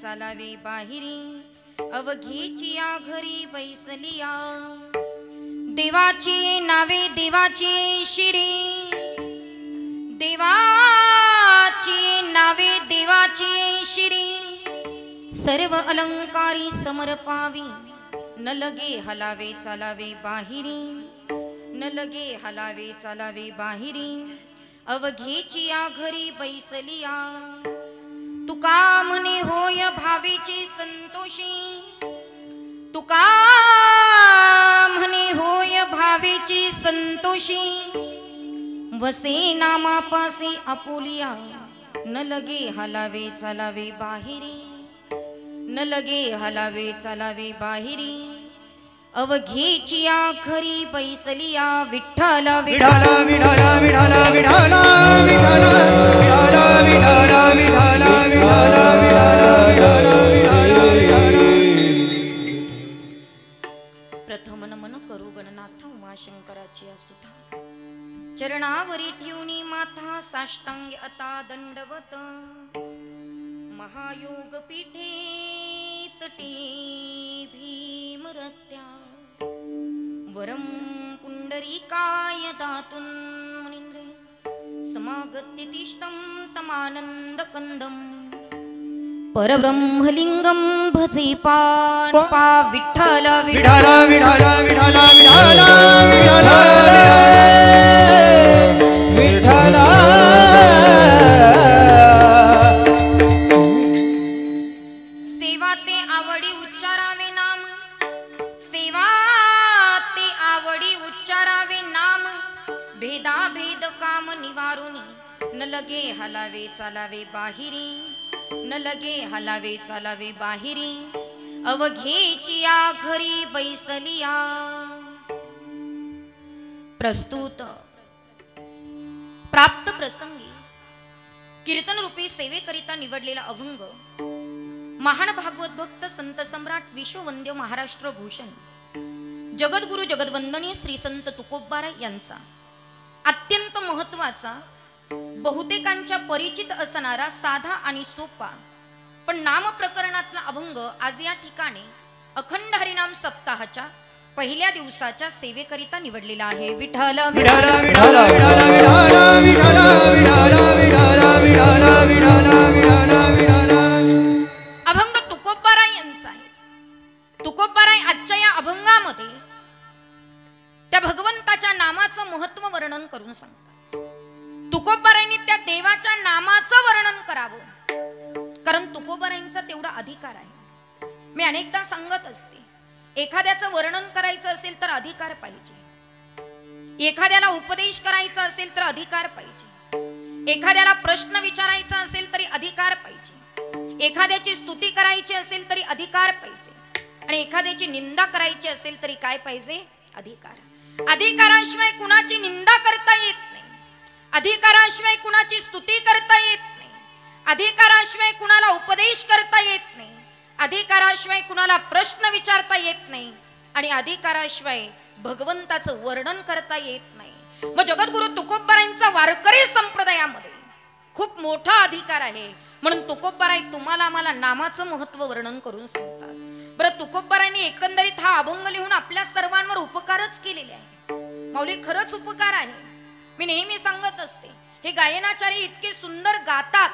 चालावे बाहिरी अवघीची या घरी बैसलिया देवाची नावे देवाची शिरी देवाची नावे देवाची शिरी सर्व अलंकारी समर्पावी न लगे हलावे चालावे बाहिरी न लगे हलावे चालावे बाहिरी अवघीची या घरी बैसलिया तुका म्हणे होय भावेची संतोषी तुका म्हणे होय भावेची संतोषी वसे नामापासी आपुलिया न लगे हलावे चालावे बाहिरी न लगे हलावे चालावे बाहिरी अवघीची या घरी बैसलिया विठ्ठल विठ्ठल विठ्ठल विठ्ठल विठ्ठल विठ्ठल विठ्ठल विठ्ठल प्रथम नमन करू गणनाथ उमाशंकराची सुधा चरणावरी ठेवणी माथा साष्टांग आता दंडवत महायोग पीठे तटी भीमरत्या वरम पुंडरीकाय दातुन मुनींद्रे समागत्य तिष्ठं तमानंद कंदम परब्रह्मलिंगम भजे पाणपा विठ्ठल विठ्ठल विठ्ठल विठ्ठल विठ्ठल विठ्ठल सेवा ते आवडी उच्चारावे नाम सेवा ते आवडी उच्चारावे नाम भेदा भेद काम निवारुनी न लगे हलावे चालावे बाहिरी न लगे हलावे चालावे बाहिरी अवघेची या घरी बैसलिया प्रस्तुत प्राप्त प्रसंगी कीर्तन रूपी सेवेकरिता निवडलेला अभंग महान भागवत भक्त संत सम्राट विश्ववंद्य महाराष्ट्र भूषण जगद्गुरु जगद्वंदनीय श्री संत तुकोबाराय यांचा अत्यंत महत्वाचा बहुतेकांच्या परिचित असणारा साधा आणि सोपा पण नाम प्रकरणातला अभंग आज या ठिकाणी अखंड हरिनाम सप्ताहाच्या पहिल्या दिवसाच्या सेवेकरिता निवडलेला आहे विठ्ठल विठ्ठल विठ्ठल विठ्ठल विठ्ठल विठ्ठल विठ्ठल विठ्ठल विठ्ठल अभंग तुकोबाराय यांचा आहे। तुकोबाराय आजच्या या अभंगामध्ये त्या भगवंताच्या नामाचं महत्व वर्णन करून सांगतात। तुकोबारायांनी त्या देवाच्या नामाचं वर्णन करावं कारण तुकोबारायांचा तेवढा अधिकार आहे। मी अनेकदा सांगत असते एखाद्याचं वर्णन करायचं असेल तर अधिकार पाहिजे, एखाद्याला उपदेश करायचा असेल तर अधिकार पाहिजे, एखाद्याला प्रश्न विचारायचा असेल तरी अधिकार पाहिजे, एखाद्याची स्तुती करायची असेल तरी अधिकार पाहिजे आणि एखाद्याची निंदा करायची असेल तरी काय पाहिजे अधिकार। अधिकाराशिवाय कुणाची निंदा करता येत नाही, अधिकाराशिवाय कुणाची स्तुती करता येत नाही, अधिकाराशिवाय कुणाला उपदेश करता येत नाही, अधिकाराशिवाय कुणाला प्रश्न विचारता येत नाही आणि अधिकाराशिवाय भगवंताचं वर्णन करता येत नाही। मग जगद्गुरु तुकोबारायांचा वारकरी संप्रदायामध्ये खूप मोठा अधिकार आहे म्हणून तुकोबाराय तुम्हाला आम्हाला नामाचं महत्व वर्णन करून सांगतात। बरं तुकोबारायांनी एकंदरीत हा अभंग लिहून आपल्या सर्वांवर उपकारच केलेले आहे। माऊली खरंच उपकार आहे. मी नेहमी सांगत असते, हे गायनाचार्य इतके सुंदर गातात,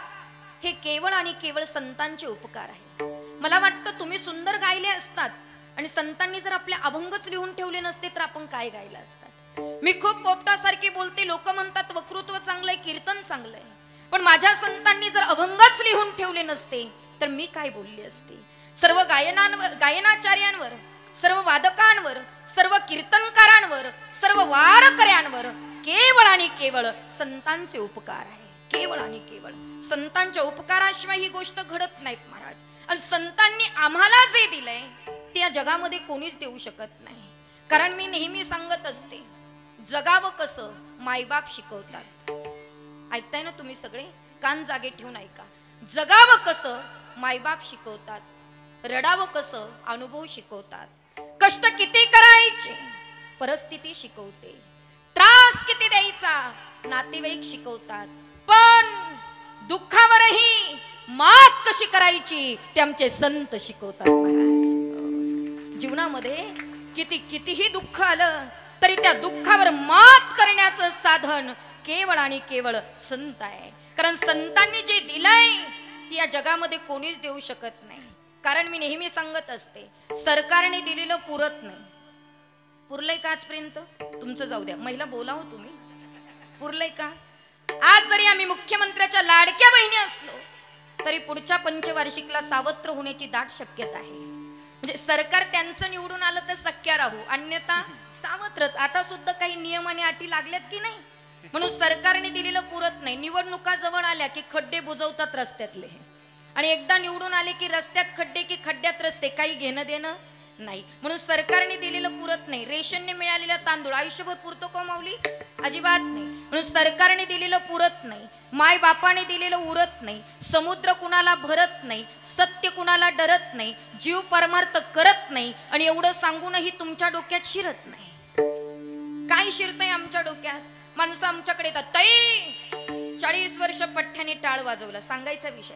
हे केवळ आणि केवळ संतांचे उपकार आहे. मला वाटतं तुम्ही सुंदर गायले असतात आणि संतांनी जर आपले अभंगच लिहून ठेवले नसते तर आपण काय गायला असतात. मी खूप पोपटासारखी बोलते, लोक म्हणतात वक्तृत्व चांगलंय, कीर्तन चांगलंय, पण माझ्या संतांनी जर अभंगच लिहून ठेवले नसते तर मी काय बोलली असते. सर्व गायनाचार्यांवर, सर्व वादकांवर, सर्व कीर्तनकारांवर, सर्व वारकऱ्यांवर केवळ आणि केवळ संतांचे उपकार आहे. केवळ आणि केवळ संतांच्या उपकाराशिवाय ही गोष्ट घडत नाहीत महाराज. आणि संतांनी आम्हाला जे दिलंय ते या जगामध्ये कोणीच देऊ शकत नाही. कारण मी नेहमी सांगत असते, जगावं कसं मायबाप शिकवतात. ऐकताय ना तुम्ही सगळे? कान जागे ठेवून ऐका. जगावं कसं मायबाप शिकवतात, रडावं कसं अनुभव शिकवतात, कष्ट किती करायचे परिस्थिती शिकवते, त्रास किती द्यायचा नातेवाईक शिकवतात, पण दुःखावरही मात कशी करायची ते आमचे संत शिकवतात महाराज. जीवनामध्ये कितीही दुःख आलं तरी त्या दुःखावर मात करण्याचं साधन केवळ आणि केवळ संत आहे. कारण संतांनी जे दिलंय ते या जगामध्ये कोणीच देऊ शकत नाही. कारण मी नेहमी सांगत असते, सरकारने दिलेलं पुरत नाही. पुरलंय का आजपर्यंत? तुमचं जाऊ द्या, महिला बोलाव तुम्ही. पुरलंय का? आज जरी आम्ही मुख्यमंत्र्याच्या लाडक्या बहिणी असलो तरी पुढच्या पंचवार्षिकला सावत्र होण्याची दाट शक्यता आहे. म्हणजे सरकार त्यांचं निवडून आलं तर सख्या राहू, अन्यथा सावत्रच. आता सुद्धा काही नियम आणि अटी लागल्यात की नाही, म्हणून सरकारने दिलेलं पुरत नाही. निवडणुका जवळ आल्या की खड्डे बुजवतात रस्त्यातले, आणि एकदा निवडून आले की रस्त्यात खड्डे की खड्ड्यात रस्ते, काही घेणं देणं नाही. म्हणून सरकारने दिलेलं पुरत नाही. रेशनने मिळालेला तांदूळ आयुष्यभर पुरतो का माऊली? अजिबात नाही. म्हणून सरकारने दिलेलं पुरत नाही, माय बापाने दिलेलं उरत नाही, समुद्र कुणाला भरत नाही, सत्य कुणाला डरत नाही, जीव परमार्थ करत नाही. आणि एवढं सांगूनही तुमच्या डोक्यात शिरत नाही. काय शिरतंय आमच्या डोक्यात? माणसं आमच्याकडे येतात, ताई 40 वर्ष पठ्ठ्याने टाळ वाजवला, सांगायचा विषय.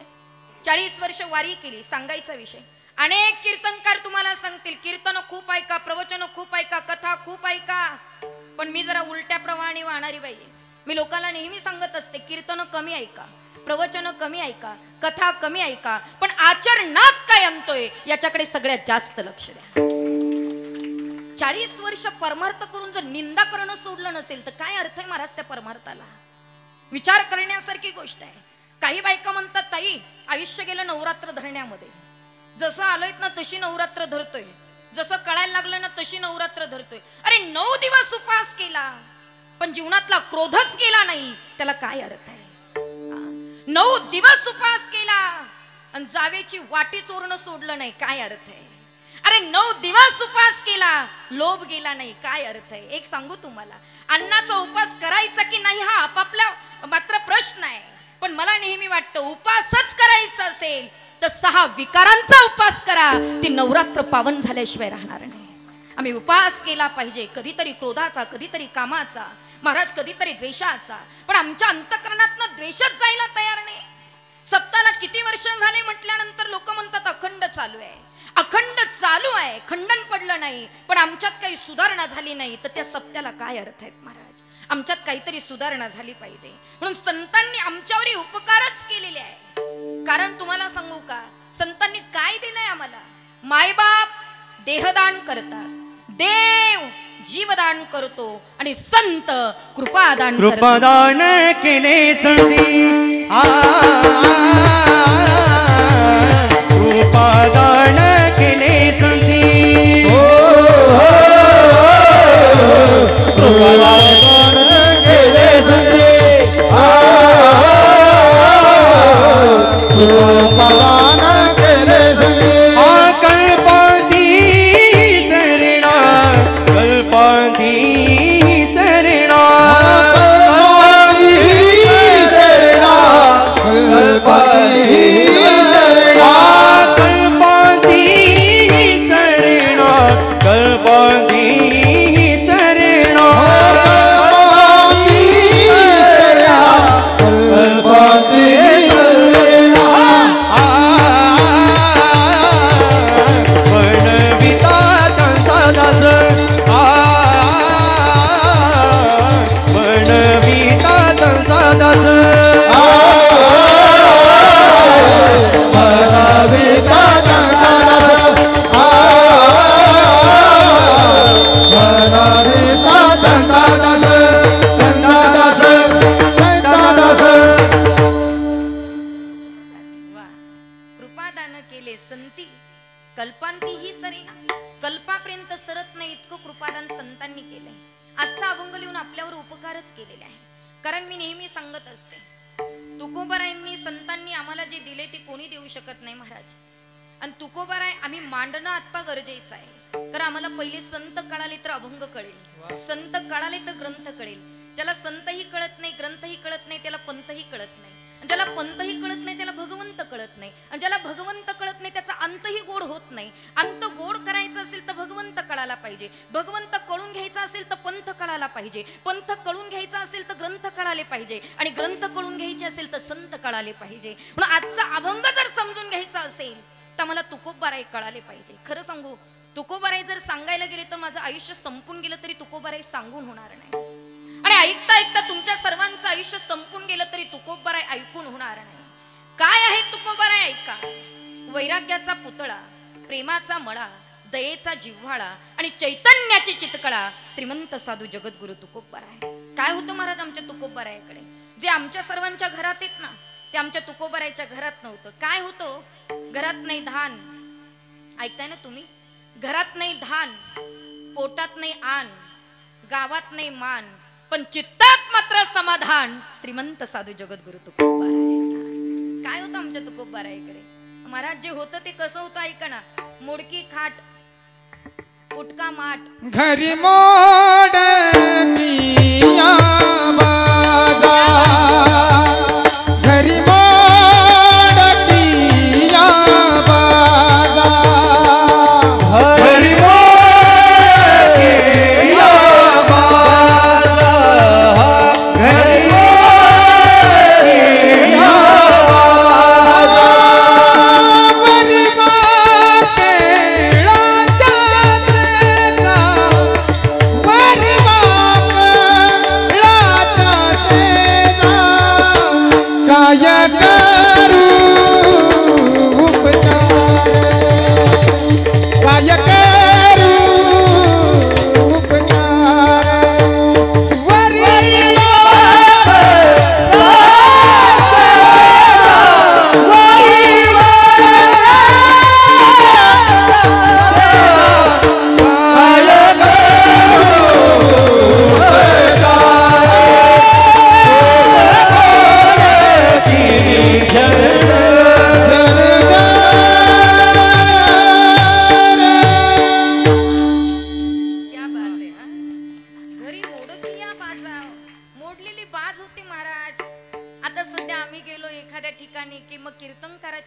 40 वर्ष वारी केली, सांगायचा विषय. अनेक कीर्तनकार तुम्हाला सांगतील, कीर्तन खूप ऐका, प्रवचन खूप ऐका, कथा खूप ऐका, पण मी जरा उलट्या प्रवाहाने वाहणारी बाई. मी लोकांना नेहमी सांगत असते, कीर्तन कमी ऐका, प्रवचन कमी ऐका, कथा कमी ऐका, पण आचरणात काय आणतोय याच्याकडे सगळ्यात जास्त लक्ष द्या. 40 वर्ष परमार्थ करून जर निंदा करणं सोडलं नसेल तर काय अर्थ आहे महाराज त्या परमार्थाला? विचार करण्यासारखी गोष्ट आहे. काही बायका म्हणतात, ताई आयुष्य गेलं नवरात्र धरण्यामध्ये, जसं आलोय ना तशी नवरात्र धरतोय, जसं कळायला लागलं ना तशी नवरात्र धरतोय. अरे 9 दिवस उपवास केला पण जीवनातला क्रोधच केला नाही, त्याला काय अर्थ आहे? 9 दिवस उपवास केला आणि जावेची वाटी चोरणं सोडलं नाही, काय अर्थ आहे? अरे 9 दिवस उपवास केला, लोभ गेला नाही, काय अर्थ आहे? एक सांगू तुम्हाला, अन्नाचा उपवास करायचा की नाही हा आपापला मात्र प्रश्न आहे, पण मला नेहमी वाटतं उपवासच करायचा असेल तर 6 विकारांचा उपवास करा, ती नवरात्र पावन झाल्याशिवाय राहणार नाही. आम्ही उपवास केला पाहिजे, कधीतरी क्रोधाचा, कधीतरी कामाचा, महाराज कधीतरी द्वेषाचा, पण आमच्या अंतःकरणातनं द्वेषच जायला तयार नाही. सप्ताहाला किती वर्ष झाले म्हटल्यानंतर लोक म्हणतात अखंड चालू आहे, अखंड चालू आहे, खंडन पडलं नाही, पण आमच्यात काही सुधारणा झाली नाही, तर त्या सप्त्याला काय अर्थ आहेत महाराज? आमच्यात काहीतरी सुधारणा झाली पाहिजे. म्हणून संतांनी आमच्यावरही उपकारच केलेले आहे. कारण तुम्हाला सांगू का, संतांनी काय दिलंय आम्हाला? मायबाप देहदान करतात, देव जीवदान करतो आणि संत कृपादान केले संती कृपादान केले संती कृपादान केले संती कृपादान केले संती कल्पांती शरणा कल्पांती शरणा कल्पांती म्हणून आपल्यावर उपकारच केलेले आहे. कारण मी नेहमी सांगत असते, तुकोबारायांनी संतांनी आम्हाला जे दिले ते कोणी देऊ शकत नाही महाराज. आणि तुकोबाराय आम्ही मांडणं आता गरजेचं आहे. तर आम्हाला पहिले संत कळाले तर अभंग कळेल, संत कळाले तर ग्रंथ कळेल. ज्याला संतही कळत नाही, ग्रंथही कळत नाही, त्याला पंथही कळत नाही. ज्याला पंथही कळत नाही त्याला भगवंत कळत नाही. आणि ज्याला भगवंत कळत नाही त्याचा अंतही गोड होत नाही. अंत गोड करायचा असेल तर भगवंत कळायला पाहिजे. भगवंत कळून घ्यायचा असेल तर पंथ कळायला पाहिजे. पंथ कळून घ्यायचा असेल तर ग्रंथ कळाले पाहिजे. आणि ग्रंथ कळून घ्यायचे असेल तर संत कळाले पाहिजे. म्हणून आजचा अभंग जर समजून घ्यायचा असेल तर मला तुकोबाराय कळाले पाहिजे. खरं सांगू, तुकोबाराय जर सांगायला गेले तर माझं आयुष्य संपून गेलं तरी तुकोबाराय सांगून होणार नाही. आणि ऐकता ऐकता तुमच्या सर्वांचं आयुष्य संपून गेलं तरी तुकोबाराय ऐकून होणार नाही. काय आहे तुकोबाराय ऐका. वैराग्याचा पुतळा, प्रेमाचा मळा, दयेचा जिव्हाळा आणि चैतन्याची चितकळा श्रीमंत साधू जगद्गुरु तुकोबाराय. काय होतं महाराज आमच्या तुकोबारायकडे? जे आमच्या सर्वांच्या घरात आहेत ना ते आमच्या तुकोबारायच्या घरात नव्हतं. काय होतं? घरात नाही धान, ऐकताय ना तुम्ही? घरात नाही धान, पोटात नाही आन, गावात नाही मान, पण चित्तात मात्र समाधान श्रीमंत साधू जगद्गुरु तुकोबाराय. काय होतं आमच्या तुकोबारायकडे महाराज? जे होतं ते कसं होतं ऐका ना. मोडकी खाट, फुटका माठ, घरी मोडकिया बाजार, घरी मोडकिया बाजार, घरी मोडकिया बाजार, घरी मोडकिया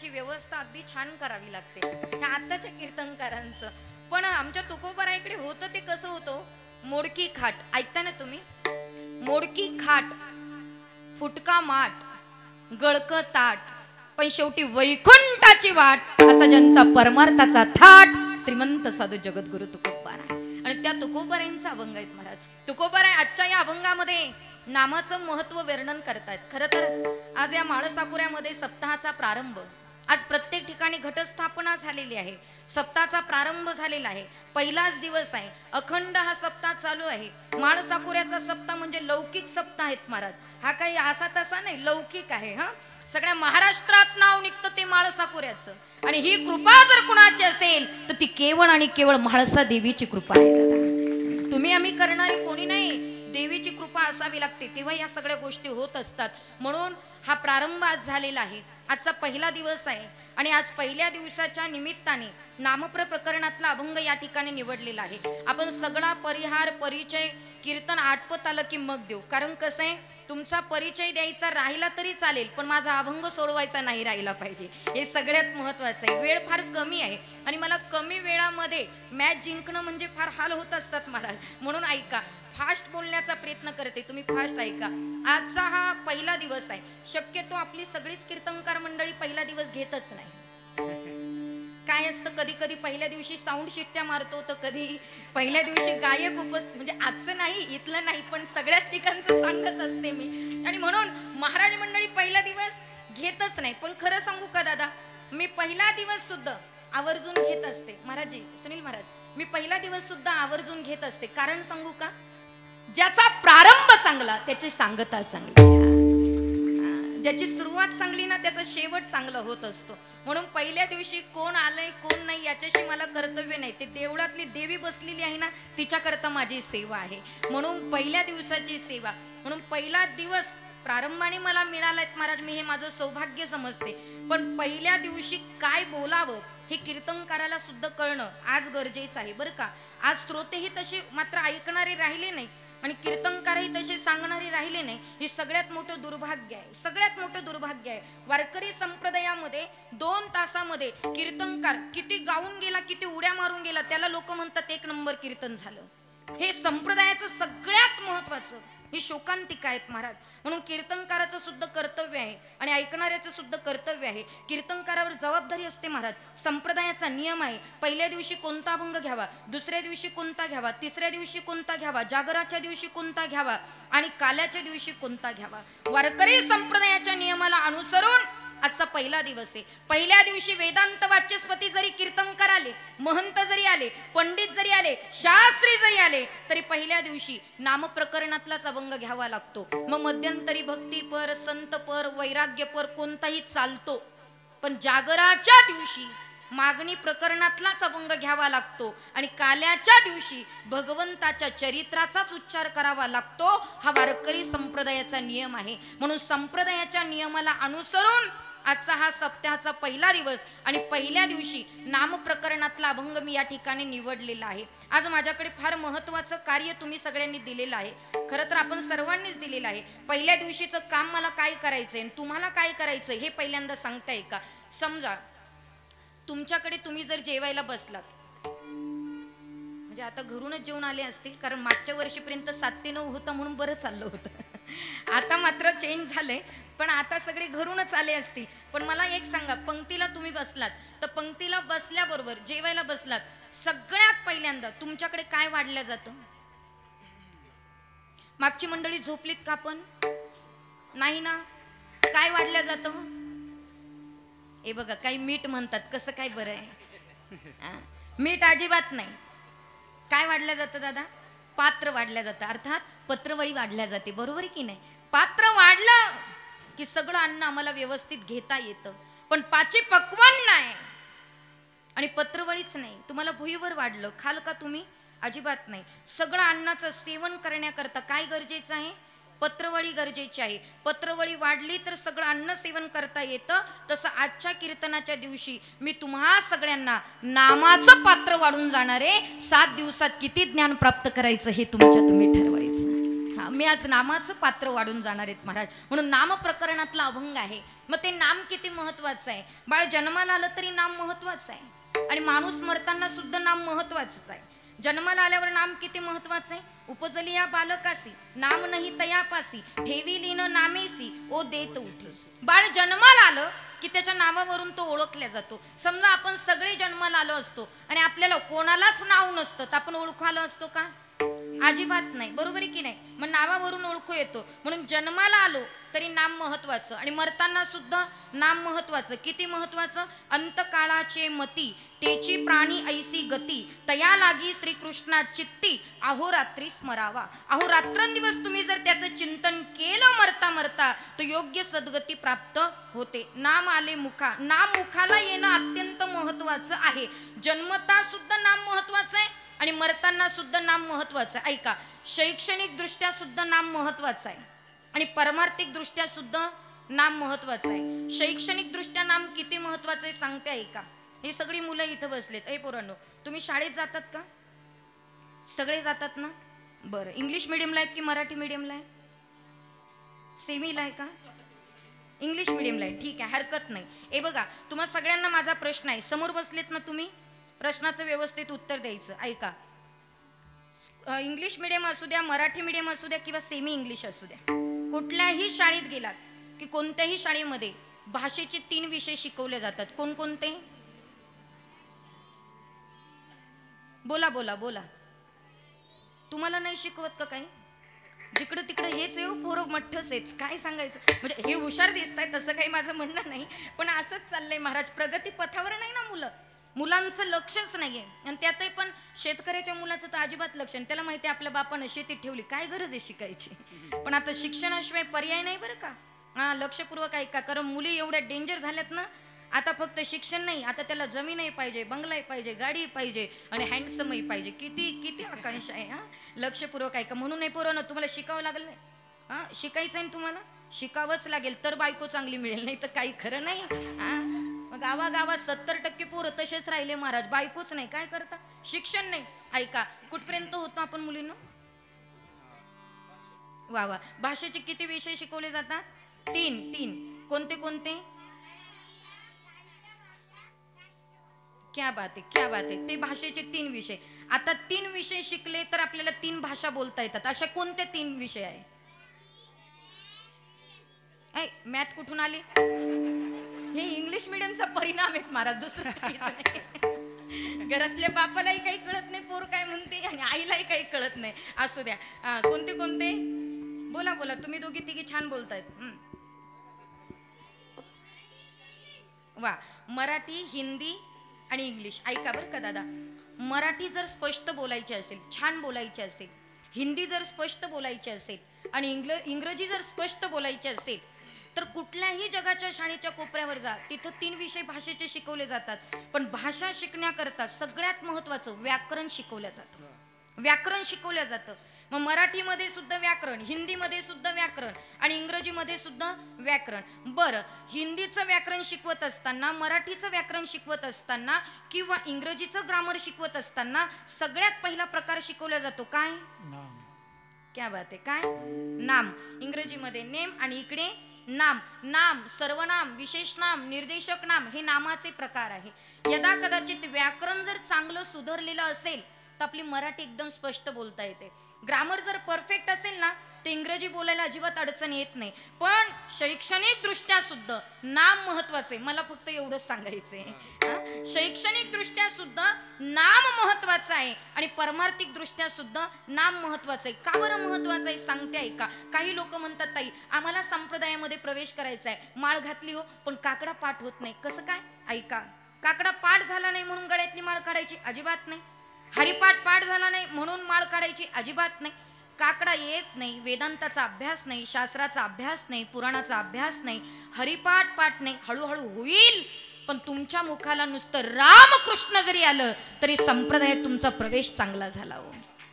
व्यवस्था अगदी छान करावी लागते ह्या आताच्या कीर्तनकारांचं. पण आमच्या तुकोबारायकडे होतं ते कसं होतं? मोडकी खाट, ऐकता ना तुम्ही? मोडकी खाट, फुटका माठ, गळक ताट, पण शेवटी वैकुंठाची वाट असा ज्यांचा परमार्थाचा थाट श्रीमंत साधू जगद्गुरु तुकोबाराय. आणि त्या तुकोबारायांचा अभंग आहेत महाराज. तुकोबाराय आजच्या या अभंगामध्ये नामाचं महत्व वर्णन करतायत. खरं तर आज या माळसाकुऱ्यामध्ये सप्ताहाचा प्रारंभ, आज प्रत्येक ठिकाणी घटस्थापना झालेली आहे. सप्ताहाचा प्रारंभ झालेला आहे. पहिलाच दिवस आहे. अखंड हा सप्ताह चालू आहे. माळसाकुऱ्याचा सप्ताह म्हणजे लौकिक सप्ताह आहेत महाराज. हा काही असा तसा नाही, लौकिक आहे. हा सगळ्या महाराष्ट्रात नाव निघतं ते माळसाकुऱ्याचं. आणि ही कृपा जर कुणाची असेल तर ती केवळ आणि केवळ म्हाळसा देवीची कृपा आहे. तुम्ही आम्ही करणारे कोणी नाही, देवीची कृपा असावी लागते तेव्हा या सगळ्या गोष्टी होत असतात. म्हणून हा प्रारंभ आज झालेला आहे. आजचा पहिला दिवस आहे आणि आज पहिल्या दिवसाच्या निमित्ताने नामप्र प्रकरणातला अभंग या ठिकाणी निवडलेला आहे. आपण सगळा परिहार परिचय कीर्तन आटपत आलं की मग देऊ. कारण कसं आहे, तुमचा परिचय द्यायचा राहिला तरी चालेल पण माझा अभंग सोडवायचा नाही राहिला पाहिजे, हे सगळ्यात महत्वाचं आहे. वेळ फार कमी आहे आणि मला कमी वेळामध्ये मॅच जिंकणं म्हणजे फार हाल होत असतात महाराज. म्हणून ऐका, फास्ट बोलण्याचा प्रयत्न करते, तुम्ही फास्ट ऐका. आजचा हा पहिला दिवस आहे. शक्यतो आपली सगळीच कीर्तनकार मंडळी पहिला दिवस घेतच नाही. काय असतं, कधी कधी पहिल्या दिवशी साऊंड शिट्ट्या मारतो तर कधी पहिल्या दिवशी गायक म्हणजे आजचं नाही इथलं नाही पण सगळ्याच ठिकाणचं सांगत असते मी. आणि म्हणून महाराज मंडळी पहिला दिवस घेतच नाही. पण खरं सांगू का दादा, मी पहिला दिवस सुद्धा आवर्जून घेत असते. महाराजी सुनील महाराज, मी पहिला दिवस सुद्धा आवर्जून घेत असते. कारण सांगू का, ज्याचा प्रारंभ चांगला त्याची सांगता चांगली. ज्याची सुरुवात चांगली ना त्याचा शेवट चांगला होत असतो. म्हणून पहिल्या दिवशी कोण आलंय कोण नाही याच्याशी मला कर्तव्य नाही. ते देवळातली देवी बसलेली आहे ना तिच्याकरता माझी सेवा आहे. म्हणून पहिल्या दिवसाची सेवा म्हणून पहिला दिवस प्रारंभाने मला मिळालाय महाराज, मी हे माझं सौभाग्य समजते. पण पहिल्या दिवशी काय बोलावं हे कीर्तनकाराला सुद्धा कळणं आज गरजेचं आहे बरं का. आज श्रोतेही तसे मात्र ऐकणारे राहिले नाही आणि कीर्तनकारही तसे सांगणारे राहिले नाही. हे सगळ्यात मोठं दुर्भाग्य आहे, सगळ्यात मोठं दुर्भाग्य आहे. वारकरी संप्रदायामध्ये 2 तासामध्ये कीर्तनकार किती गाऊन गेला, किती उड्या मारून गेला, त्याला लोक म्हणतात 1 नंबर कीर्तन झालं. हे संप्रदायाचं सगळ्यात महत्वाचं ही शोकांतिका आहेत महाराज. म्हणून कीर्तनकाराचं सुद्धा कर्तव्य आहे आणि ऐकणाऱ्याचं सुद्धा कर्तव्य आहे. कीर्तनकारावर जबाबदारी असते महाराज. संप्रदायाचा नियम आहे, पहिल्या दिवशी कोणता अभंग घ्यावा, दुसऱ्या दिवशी कोणता घ्यावा, तिसऱ्या दिवशी कोणता घ्यावा, जागराच्या दिवशी कोणता घ्यावा आणि काल्याच्या दिवशी कोणता घ्यावा. वारकरी संप्रदायाच्या नियमाला अनुसरून आजचा पहिला दिवस आहे. पहिल्या दिवशी वेदांत वाचस्पती जरी कीर्तनकार आले, महंत जरी आले, पंडित जरी आले, शास्त्री जरी आले तरी पहिल्या दिवशी नामप्रकरणातलाच अभंग घ्यावा लागतो. मग मध्यंतरी भक्तीपर, संतपर, वैराग्यपर कोणताही चालतो, पण जागराच्या दिवशी मागणी प्रकरणातलाच अभंग घ्यावा लागतो आणि काल्याच्या दिवशी भगवंताच्या चरित्राचाच उच्चार करावा लागतो. हा वारकरी संप्रदायाचा नियम आहे. म्हणून संप्रदायाच्या नियमाला अनुसरून आजचा हा सप्ताहाचा पहिला दिवस आणि पहिल्या दिवशी नामप्रकरणातला अभंग मी या ठिकाणी निवडलेला आहे. आज माझ्याकडे फार महत्वाचं कार्य तुम्ही सगळ्यांनी दिलेलं आहे. खरं तर आपण सर्वांनीच दिलेलं आहे. पहिल्या दिवशीचं काम मला काय करायचंय, तुम्हाला काय करायचंय हे पहिल्यांदा सांगताय का. समजा तुमच्याकडे तुम्ही जर जेवायला बसलात, म्हणजे आता घरूनच जेवण आले असतील, कारण मागच्या वर्षीपर्यंत 7 ते 9 होतं म्हणून बरं चाललं होतं. आता मात्र चेंज झालंय, पण आता सगळे घरूनच आले असतील. पण मला एक सांगा, पंक्तीला तुम्ही बसलात तर पंक्तीला बसल्याबरोबर जेवायला बसलात, सगळ्यात पहिल्यांदा तुमच्याकडे काय वाढलं जातं? मागची मंडळी झोपलीत का? पण नाही ना. काय वाढलं जातं? हे बघा, काही मीठ म्हणतात, कसं काय बरं आहे? मीठ अजिबात नाही. काय वाढलं जातं दादा? पात्र वाढल्या जातं, अर्थात पत्रवळी वाढल्या जाते. बरोबर आहे की नाही? पात्र वाढलं की सगळं अन्न आम्हाला व्यवस्थित घेता येतं. पण पाची पक्वान नाही आणि पत्रवळीच नाही. तुम्हाला भुईवर वाढलं, खाल का तुम्ही? अजिबात नाही. सगळं अन्नाचं सेवन करण्याकरता काय गरजेचं आहे? पत्रवळी गरजेची आहे. पत्रवळी वाढली तर सगळं अन्न सेवन करता येतं. तसं आजच्या कीर्तनाच्या दिवशी मी तुम्हा सगळ्यांना नामाचं पात्र वाढून जाणार आहे. 7 दिवसात किती ज्ञान प्राप्त करायचं हे तुम्ही ठरवायचं. मी आज नामाचं पात्र वाढून जाणार आहेत महाराज. म्हणून नाम प्रकरणातला अभंग आहे. मग ते नाम किती महत्वाचं आहे. बाळ जन्माला आलं तरी नाम महत्वाचं आहे आणि माणूस मरताना सुद्धा नाम महत्वाचंच आहे. जन्माला आल्यावर नाम किती महत्वाचं आहे. उपजली या बालकासी नाम नाही तयापासी, ठेविली न नामेसी ओ देत उठे. बाळ जन्माला आलं की त्याच्या नावावरून तो ओळखला जातो. समजा आपण सगळे जन्माला आलो असतो आणि आपल्याला कोणालाच नाव नसतं तर आपण ओळखू आलो असतो का? अजिबात नाही. बरोबर आहे की नाही? मग नावावरून ओळखू येतो. म्हणून जन्माला आलो तरी नाम महत्वाचं आणि मरताना सुद्धा नाम महत्वाचं. किती महत्वाचं? अंतकाळाचे मती तेची प्राणी ऐसी गती, तया लागी श्रीकृष्णा चित्ती अहोरात्री स्मरावा. अहोरात्रंदिवस तुम्ही जर त्याचं चिंतन केलं मरता मरता तर योग्य सद्गती प्राप्त होते. नाम आले मुखा, नाम मुखाला येणं अत्यंत महत्वाचं आहे. जन्मता सुद्धा नाम महत्वाचं आहे आणि मरताना सुद्धा नाम महत्वाचं आहे. ऐका, शैक्षणिक दृष्ट्या सुद्धा नाम महत्वाचं आहे आणि परमार्थिक दृष्ट्या सुद्धा नाम महत्वाचं आहे. शैक्षणिक दृष्ट्या नाम किती महत्वाचं आहे सांगते ऐका. ही सगळी मुलं इथं बसलेत. ऐ पोरांनो, तुम्ही शाळेत जातात का? सगळे जातात ना? बरं. इंग्लिश मिडियमला आहेत की मराठी मिडियमला आहे? सेमीला आहे का? इंग्लिश मिडियमला आहे. ठीक आहे, हरकत नाही. हे बघा, तुम्हा सगळ्यांना माझा प्रश्न आहे. समोर बसलेत ना तुम्ही? प्रश्नाचं व्यवस्थित उत्तर द्यायचं. ऐका, इंग्लिश मिडियम असू द्या, मराठी मिडियम असू द्या किंवा सेमी इंग्लिश असू द्या, कुठल्याही शाळेत गेलात की कोणत्याही शाळेमध्ये भाषेचे 3 विषय शिकवले जातात. कोणकोणते? बोला बोला बोला. तुम्हाला नाही शिकवत का काही? जिकडं तिकडं हेच येऊ पोरं मठ्ठच हेच. काय सांगायचं? म्हणजे हे हुशार दिसत आहे तसं काही माझं म्हणणं नाही, पण असंच चाललंय महाराज. प्रगती पथावर नाही ना मुलांचं लक्षच नाहीये. आणि त्यातही पण शेतकऱ्याच्या मुलाचं तर अजिबात लक्ष नाही. त्याला माहिती आहे आपल्या बापानं शेती ठेवली, काय गरज आहे शिकायची. पण आता शिक्षणाशिवाय पर्याय नाही बरं का. हा लक्षपूर्वक ऐका, कारण मुली एवढ्या डेंजर झाल्यात ना. आता फक्त शिक्षण नाही, आता त्याला जमीनही पाहिजे, बंगलाही पाहिजे, गाडी पाहिजे आणि हँडसमही पाहिजे. किती किती आकांक्षा आहे. हा लक्षपूर्वक ऐका. म्हणून नाही पोरांनो, तुम्हाला शिकावं लागलं नाही. हा शिकायचं आहे तुम्हाला, शिकावंच लागेल तर बायको चांगली मिळेल, नाही तर काही खरं नाही. हा गावागावात 70% पोरं तसेच राहिले महाराज, बायकोच नाही. काय करता, शिक्षण नाही. ऐका कुठपर्यंत होतो आपण मुलींना. वा वा. भाषेचे किती विषय शिकवले जातात? 3. कोणते कोणते? क्या बात आहे, क्या बात आहे. ते भाषेचे 3 विषय. आता 3 विषय शिकले तर आपल्याला 3 भाषा बोलता येतात. अशा कोणते 3 विषय आहे? मॅथ कुठून आली? हे इंग्लिश मीडियमचा परिणाम आहे महाराज, दुसरं काहीच नाही. घरातल्या बापालाही काही कळत नाही पोर काय म्हणते आणि आईलाही काही कळत नाही. असू द्या. कोणते कोणते? बोला बोला, तुम्ही दोघी तिघी छान बोलतायत. वा. मराठी, हिंदी आणि इंग्लिश. ऐका बरं का दादा, मराठी जर स्पष्ट बोलायची असेल, छान बोलायची असेल, हिंदी जर स्पष्ट बोलायची असेल आणि इंग्रजी जर स्पष्ट बोलायची असेल, तर कुठल्याही जगाच्या शाळेच्या कोपऱ्यावर जा, तिथं 3 विषय भाषेचे शिकवले जातात. पण भाषा शिकण्याकरता सगळ्यात महत्वाचं व्याकरण शिकवलं जातं. व्याकरण शिकवलं जातं. मग मराठीमध्ये सुद्धा व्याकरण, हिंदीमध्ये सुद्धा व्याकरण आणि इंग्रजीमध्ये सुद्धा व्याकरण. बरं, हिंदीचं व्याकरण शिकवत असताना, मराठीचं व्याकरण शिकवत असताना किंवा इंग्रजीचं ग्रामर शिकवत असताना सगळ्यात पहिला प्रकार शिकवला जातो काय? क्या बात आहे. काय? नाम. इंग्रजीमध्ये नेम आणि इकडे नाम. नाम, सर्वनाम, विशेष नाम, निर्देशक नाम हे नामाचे प्रकार आहे. यदा कदाचित व्याकरण जर चांगलं सुधारलेलं असेल तर आपली मराठी एकदम स्पष्ट बोलता येते. ग्रामर जर परफेक्ट असेल ना तर इंग्रजी बोलायला अजिबात अडचण येत नाही. पण शैक्षणिक दृष्ट्या सुद्धा नाम महत्वाचे. मला फक्त एवढंच सांगायचंय, शैक्षणिक दृष्ट्या सुद्धा नाम महत्वाचं आहे आणि परमार्थिक दृष्ट्या सुद्धा नाम महत्वाचं आहे. का बरं महत्वाचं आहे सांगते ऐका. काही लोक म्हणतात ताई आम्हाला संप्रदायामध्ये प्रवेश करायचा आहे, माळ घातली हो पण काकडा पाठ होत नाही. कसं काय? ऐका, काकडा पाठ झाला नाही म्हणून गळ्यातली माळ काढायची अजिबात नाही. हरिपाठ पाठ झाला नाही म्हणून माळ काढायची अजिबात नाही. काकडा येत नाही, वेदांताचा अभ्यास नाही, शास्त्राचा अभ्यास नाही, पुराणाचा अभ्यास नाही, हरिपाठ पाठ नाही, हळूहळू होईल. पण तुमच्या मुखाला नुसतं रामकृष्ण जरी आलं तरी संप्रदायात तुमचा प्रवेश चांगला झाला हो.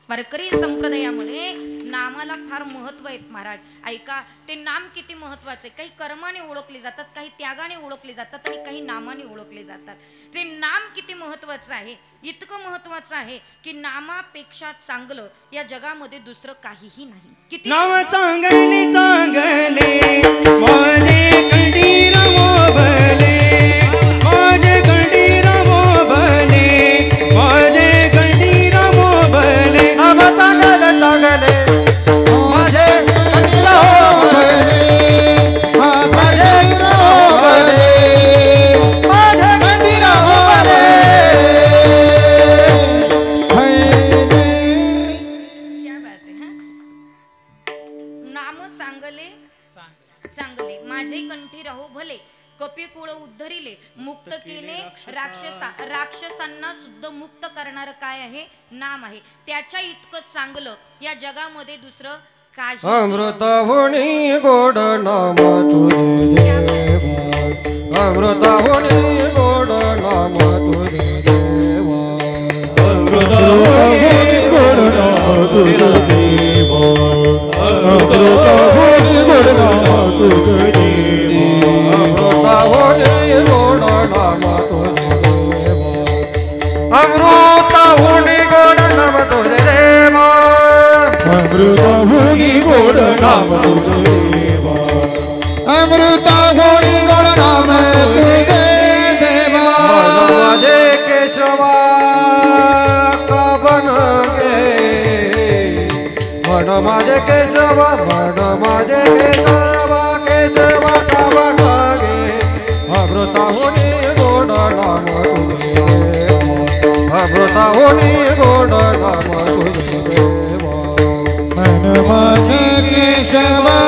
वारकरी संप्रदायामध्ये नामाला फार महत्व आहे महाराज. ऐका, ते नाम किती महत्वाचे. काही कर्माने ओळखले जातात, काही त्यागाने ओळखले जातात आणि काही नामाने ओळखले जातात. ते नाम किती महत्वाचं आहे, इतकं महत्वाचं आहे की नामापेक्षा चांगलं या जगामध्ये दुसरं काहीही नाही. किती नाम चांगले चांगले माझे कंठीर मोबले, माझे कंठीर मोबले, माझे कंठीर मोबले. नाम चांगले चांगले माझे कंठीर मोबले, माझे मोबले, माझे कंठीर मोबले. क्या बात आहे. नाम चांगले चांगले माझे कंठी राहो भले, कपी कुळ उद्धरिले, मुक्त केले राक्षसांना सुद्धा मुक्त करणार काय आहे? नाम आहे. त्याच्या इतकं चांगलं या जगामध्ये दुसरं काही. अमृताहुनी गोड नाम तुझे देवा, अमृताहुनी गोड नाम तुझे देवा, अमृताहुनी गोड नाम तुझे देवा, अमृताहुनी गोड नाम तुझे देवा, अमृताहुनी गोड नाम तुझे देवा, अमृताहुनी गोड नाम तुझे देवा, अमृताहुनी गोड नाम तुझे देवा, अमृताहुनी गोड नाम तुझे देवा. माझे केशवा का बन गे, मन माझे केशवा, मन माझे केशवा, केशवा का बन गे, अमृताहुनी गोड नाम तुझे देवा, अमृताहुनी गोड नाम तुझे देवा. मन माझे केशवा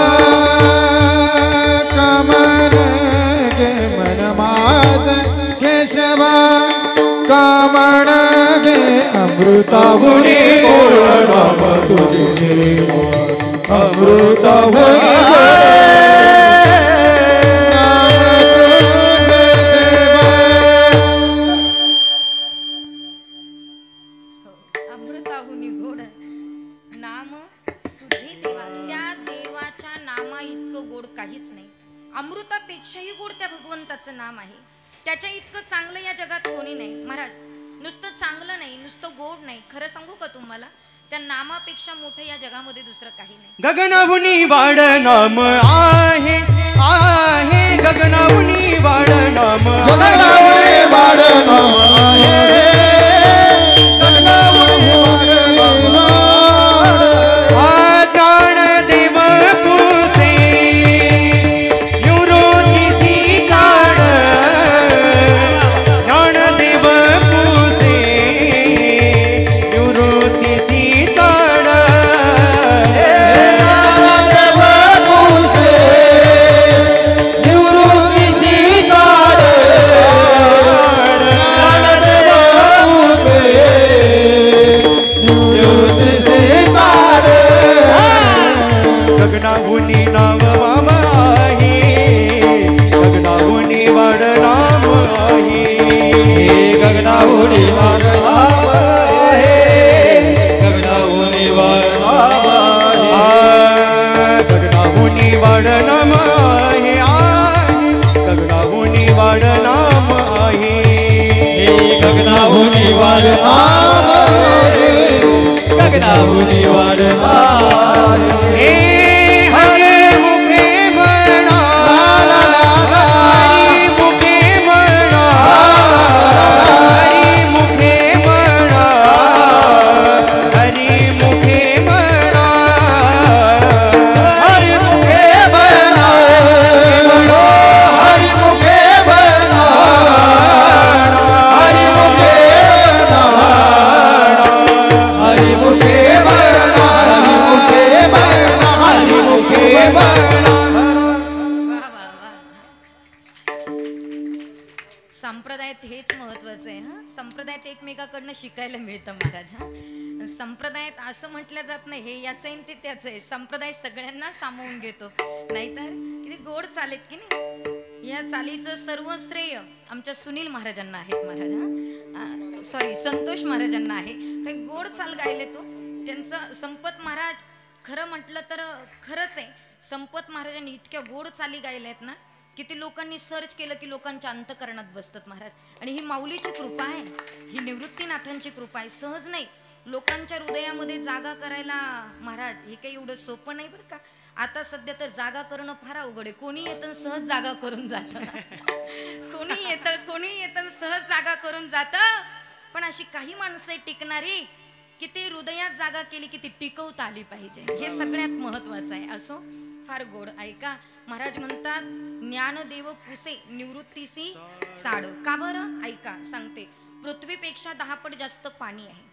कमल गे, मन माझे केशवा कामण गे. अमृताहुनी गोड नाम तुझे देवा, अमृताहुनी गोड काहीच नाही. अमृतापेक्षाही गोड त्या भगवंताचं नाम आहे. त्याच्या इतकं चांगलं या जगात कोणी नाही महाराज. नुसतं चांगलं नाही, नुसतं गोड नाही, खरं सांगू का तुम्हाला, त्या नामापेक्षा मोठं या जगामध्ये दुसरं काही नाही. गगनाहुनी वाड नाम आहे, आहे गगनाहुनी वाड नाम, गगनाहुनी वाड नाम आहे, गगनाहुनी वाड नाम. प्राण देव पुसे निवृत्तीसी चाड, प्राण देव पुसे निवृत्तीसी चाड. गगनाहुनी नाम माम आहे, गगनाहुनी वाड नाम आहे, गगनाहुनी वाड नाम आहे, गगनाहुनी वाड नाम आहे, गगनाहुनी वाड नाम आहे, गगनाहुनी वाड नाम आहे, गगनाहुनी वाड नाम आहे, गगनाहुनी वाड नाम आहे. हरे मुखे म्हणा, हरी मुखे म्हणा, हरी मुखे म्हणा, हरी मुखे म्हणा, हरी मुखे म्हणा, हरी मुखे म्हणा, हरी मुखे म्हणा, हरी मुखे म्हणा, हरी मुखे म्हणा. वा वा वा. संप्रदायात हेच महत्वाचं आहे. हा, संप्रदायात एकमेकाकडनं शिकायला मिळतं महाराज. हा, संप्रदायात असं म्हटलं जात नाही हे याचं आहे ते त्याचं आहे. संप्रदाय सगळ्यांना सामावून घेतो. नाहीतर किती गोड चालेत की नाही. या चालीचं सर्व श्रेय आमच्या सुनील महाराजांना आहेत महाराज. सॉरी संतोष महाराजांना आहे. काही गोड चाल गायले तो त्यांचं. संपत महाराज खरं म्हटलं तर खरंच आहे, संपत महाराजांनी इतक्या गोड चाली गायल्या आहेत ना, किती लोकांनी सर्च केलं की लोकांच्या अंतकरणात बसतात महाराज. आणि ही माऊलीची कृपा आहे, ही निवृत्तीनाथांची कृपा आहे. सहज नाही लोकांच्या हृदयामध्ये जागा करायला महाराज. हे काही एवढं सोपं नाही बरं का. आता सध्या तर जागा करणं फार अवघड आहे. कोणी येतं सहज जागा करून जातं कोणी येतं सहज जागा करून जातं. पण अशी काही माणसं आहे टिकणारी की ते हृदयात जागा केली की ती टिकवता आली पाहिजे. हे सगळ्यात महत्वाचं आहे. असो फार गोड. ऐका महाराज म्हणतात, ज्ञानदेव पुसे निवृत्तीसी चाड. का बरं? ऐका सांगते. पृथ्वीपेक्षा 10 पट जास्त पाणी आहे,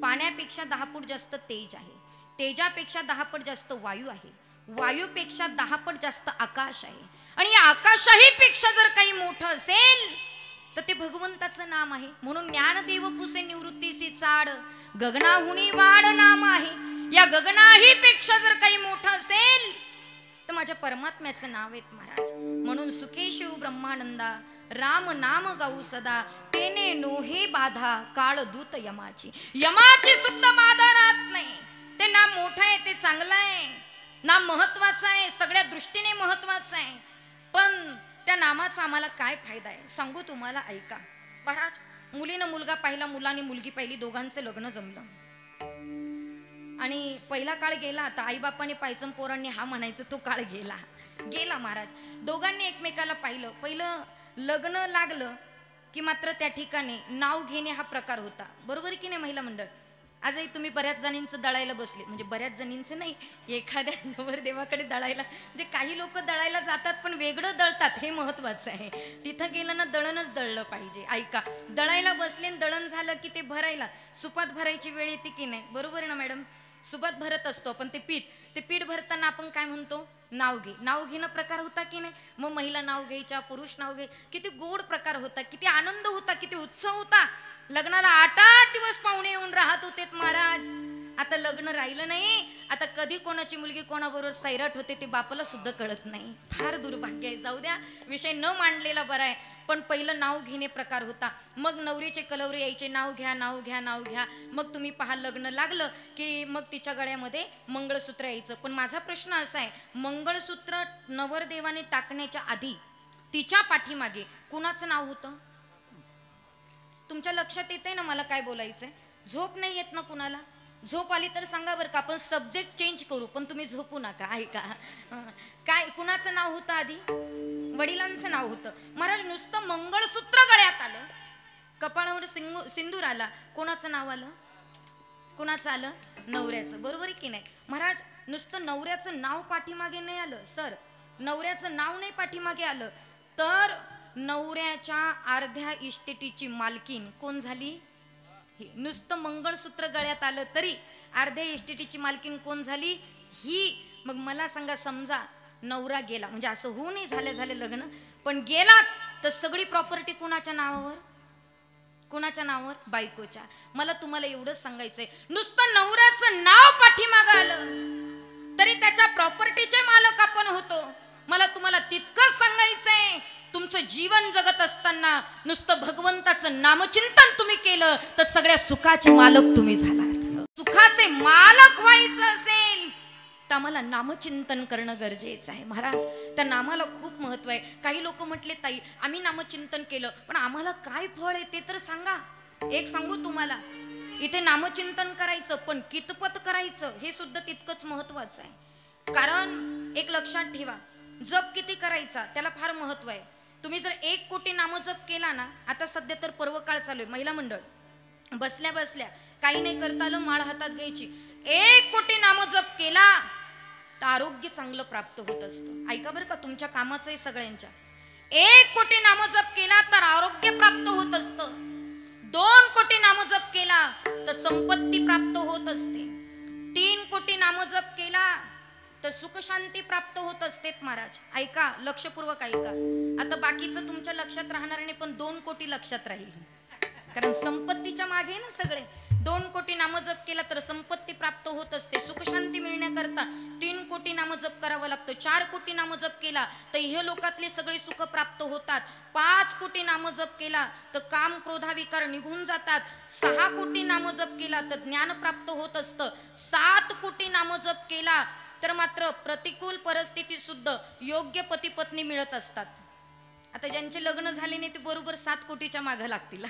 पाण्यापेक्षा 10 पट जास्त तेज आहे, तेजापेक्षा 10 पट जास्त वायू आहे, वायूपेक्षा 10 पट जास्त आकाश आहे. आणि या आकाशाही पेक्षा जर काही मोठं असेल तर ते भगवंताचं नाम आहे. म्हणून ज्ञानदेव पुसे निवृत्तीसी चाड, गगनाहुनी वाड नाम आहे. या गगनाही पेक्षा जर काही मोठं असेल तर माझ्या परमात्म्याचं नाव आहे महाराज. म्हणून सुखे शिव ब्रह्मानंदा, राम नाम गाऊ सदा, तेने नोहे बाधा काळ दूत यमाची. यमाची सुद्धा बाधा राहत नाही. ते नाम मोठं आहे, ते चांगलं आहे, नाम महत्वाचं आहे, सगळ्या दृष्टीने महत्वाचं आहे. पण त्या नामाचा आम्हाला काय फायदा आहे सांगू तुम्हाला. ऐका महाराज, मुलीनं मुलगा पाहिला, मुलाने मुलगी पाहिली, दोघांचं लग्न जमलं. आणि पहिला काळ गेला. आता आईबापाने पायचम पोरांनी हा म्हणायचं तो काळ गेला महाराज. दोघांनी एकमेकाला पाहिलं, पहिलं लग्न लागलं की मात्र त्या ठिकाणी नाव घेणे हा प्रकार होता. बरोबर की नाही महिला मंडळ? आजही तुम्ही बऱ्याच जणींचं दळायला बसले, म्हणजे बऱ्याच जणींचं नाही, एखाद्या नवरदेवाकडे दळायला, म्हणजे काही लोक दळायला जातात पण वेगळं दळतात, हे महत्वाचं आहे. तिथं गेलं ना दळणच दळलं पाहिजे. ऐका, दळायला बसले, दळण झालं की ते भरायला सुपात भरायची वेळ येते की नाही, बरोबर ना मॅडम? सुपात भरत असतो पण ते पीठ भरताना आपण काय म्हणतो? नाव घे. नाव घेणं प्रकार होता की नाही? मग महिला नाव घ्यायच्या, पुरुष नाव घे. किती गोड प्रकार होता, किती आनंद होता, किती उत्सव होता. लग्नाला 8 दिवस पाहुणे येऊन राहत होते महाराज. आता लग्न राहिलं नाही, आता कधी कोणाची मुलगी कोणाबरोबर सैराट होते ते बापाला सुद्धा कळत नाही. फार दुर्भाग्य आहे. जाऊ द्या, विषय न मांडलेला बरा आहे. पण पहिलं नाव घेणे प्रकार होता. मग नवरीचे कलवरे यायचे, नाव घ्या नाव घ्या नाव घ्या. मग तुम्ही पहा लग्न लागलं की मग तिच्या गळ्यामध्ये मंगळसूत्र यायचं. पण माझा प्रश्न असा आहे, मंगळसूत्र नवरदेवाने टाकण्याच्या आधी तिच्या पाठीमागे कुणाचं नाव होतं? तुमच्या लक्षात येते ना मला काय बोलायचंय? झोप नाही येत ना कुणाला? झोप आली तर सांगा बरं का, आपण सब्जेक्ट चेंज करू, पण तुम्ही झोपू नका. ऐका, काय कुणाचं नाव होतं आधी? वडिलांचं नाव होतं. महाराज नुसतं मंगळसूत्र गळ्यात आलं, कपाळावर सिंदूर आला, कोणाचं नाव आलं? कोणाचं आलं? नवऱ्याचं. बरोबर आहे की नाही? महाराज नुसतं नवऱ्याचं नाव पाठीमागे नाही आलं सर, नवऱ्याचं नाव नाही पाठीमागे आलं, तर नवऱ्याच्या अर्ध्या इस्टेटीची मालकीन कोण झाली? नुसतं मंगळसूत्र गळ्यात आलं तरी अर्ध्या इस्टेटीची मालकीन कोण झाली? ही. मग मला सांगा, समजा नवरा गेला, म्हणजे असं होऊ नाही झाले लग्न, पण गेलाच, तर सगळी प्रॉपर्टी कोणाच्या नावावर? कोणाच्या नावावर? बायकोच्या. मला तुम्हाला एवढंच सांगायचंय, नुसतं नवऱ्याचं नाव पाठीमागं आलं तरी त्याच्या प्रॉपर्टीचे मालक आपण होतो. मला तुम्हाला तितकंच सांगायचंय, तुमचं जीवन जगत असताना नुसतं भगवंताचं नामचिंतन तुम्ही केलं तर सगळ्या सुखाचे मालक तुम्ही झालात. सुखाचे मालक व्हायचं असेल तर आम्हाला नामचिंतन करणं गरजेचं आहे. महाराज त्या नामाला खूप महत्व आहे. काही लोक म्हटले, ताई आम्ही नामचिंतन केलं पण आम्हाला काय फळ आहे ते तर सांगा. एक सांगू तुम्हाला, इथे नामचिंतन करायचं पण कितपत करायचं हे सुद्धा तितकंच महत्वाचं आहे. कारण एक लक्षात ठेवा, जप किती करायचा त्याला फार महत्व आहे. तुम्ही जर 1 कोटी नामजप केला ना, आता सध्या तर पर्वकाळ चालू आहे, महिला मंडळ बसल्या बसल्या काही नाही करता आलं, माळ हातात घ्यायची, 1 कोटी नामजप केला तर आरोग्य चांगलं प्राप्त होत असतं. ऐका बरं का, तुमच्या कामाचं आहे सगळ्यांच्या. 1 कोटी नामजप केला तर आरोग्य प्राप्त होत असतं. 2 कोटी नामजप केला तर संपत्ती प्राप्त होत असते. 3 कोटी नामजप केला तर सुख शांती प्राप्त होत असते. महाराज ऐका, लक्षपूर्वक ऐका. आता बाकीचं तुमच्या लक्षात राहणार नाही, पण 2 कोटी लक्षात राहील, कारण संपत्तीच्या मागे ना सगळे. 2 कोटी नामजप केला तर संपत्ती प्राप्त होत असते. सुख शांती मिळण्याकरता 3 कोटी नामजप करावं लागतं. 4 कोटी नामजप केला तर इह लोकातले सगळे सुख प्राप्त होतात. 5 कोटी नामजप केला तर काम क्रोधा विकार निघून जातात. 6 कोटी नामजप केला तर ज्ञान प्राप्त होत असतं. 7 कोटी नामजप केला तर मात्र प्रतिकूल परिस्थिती सुद्धा योग्य पती पत्नी मिळत असतात. आता ज्यांचे लग्न झाले नाही ते बरोबर 7 कोटीच्या मागं लागतील.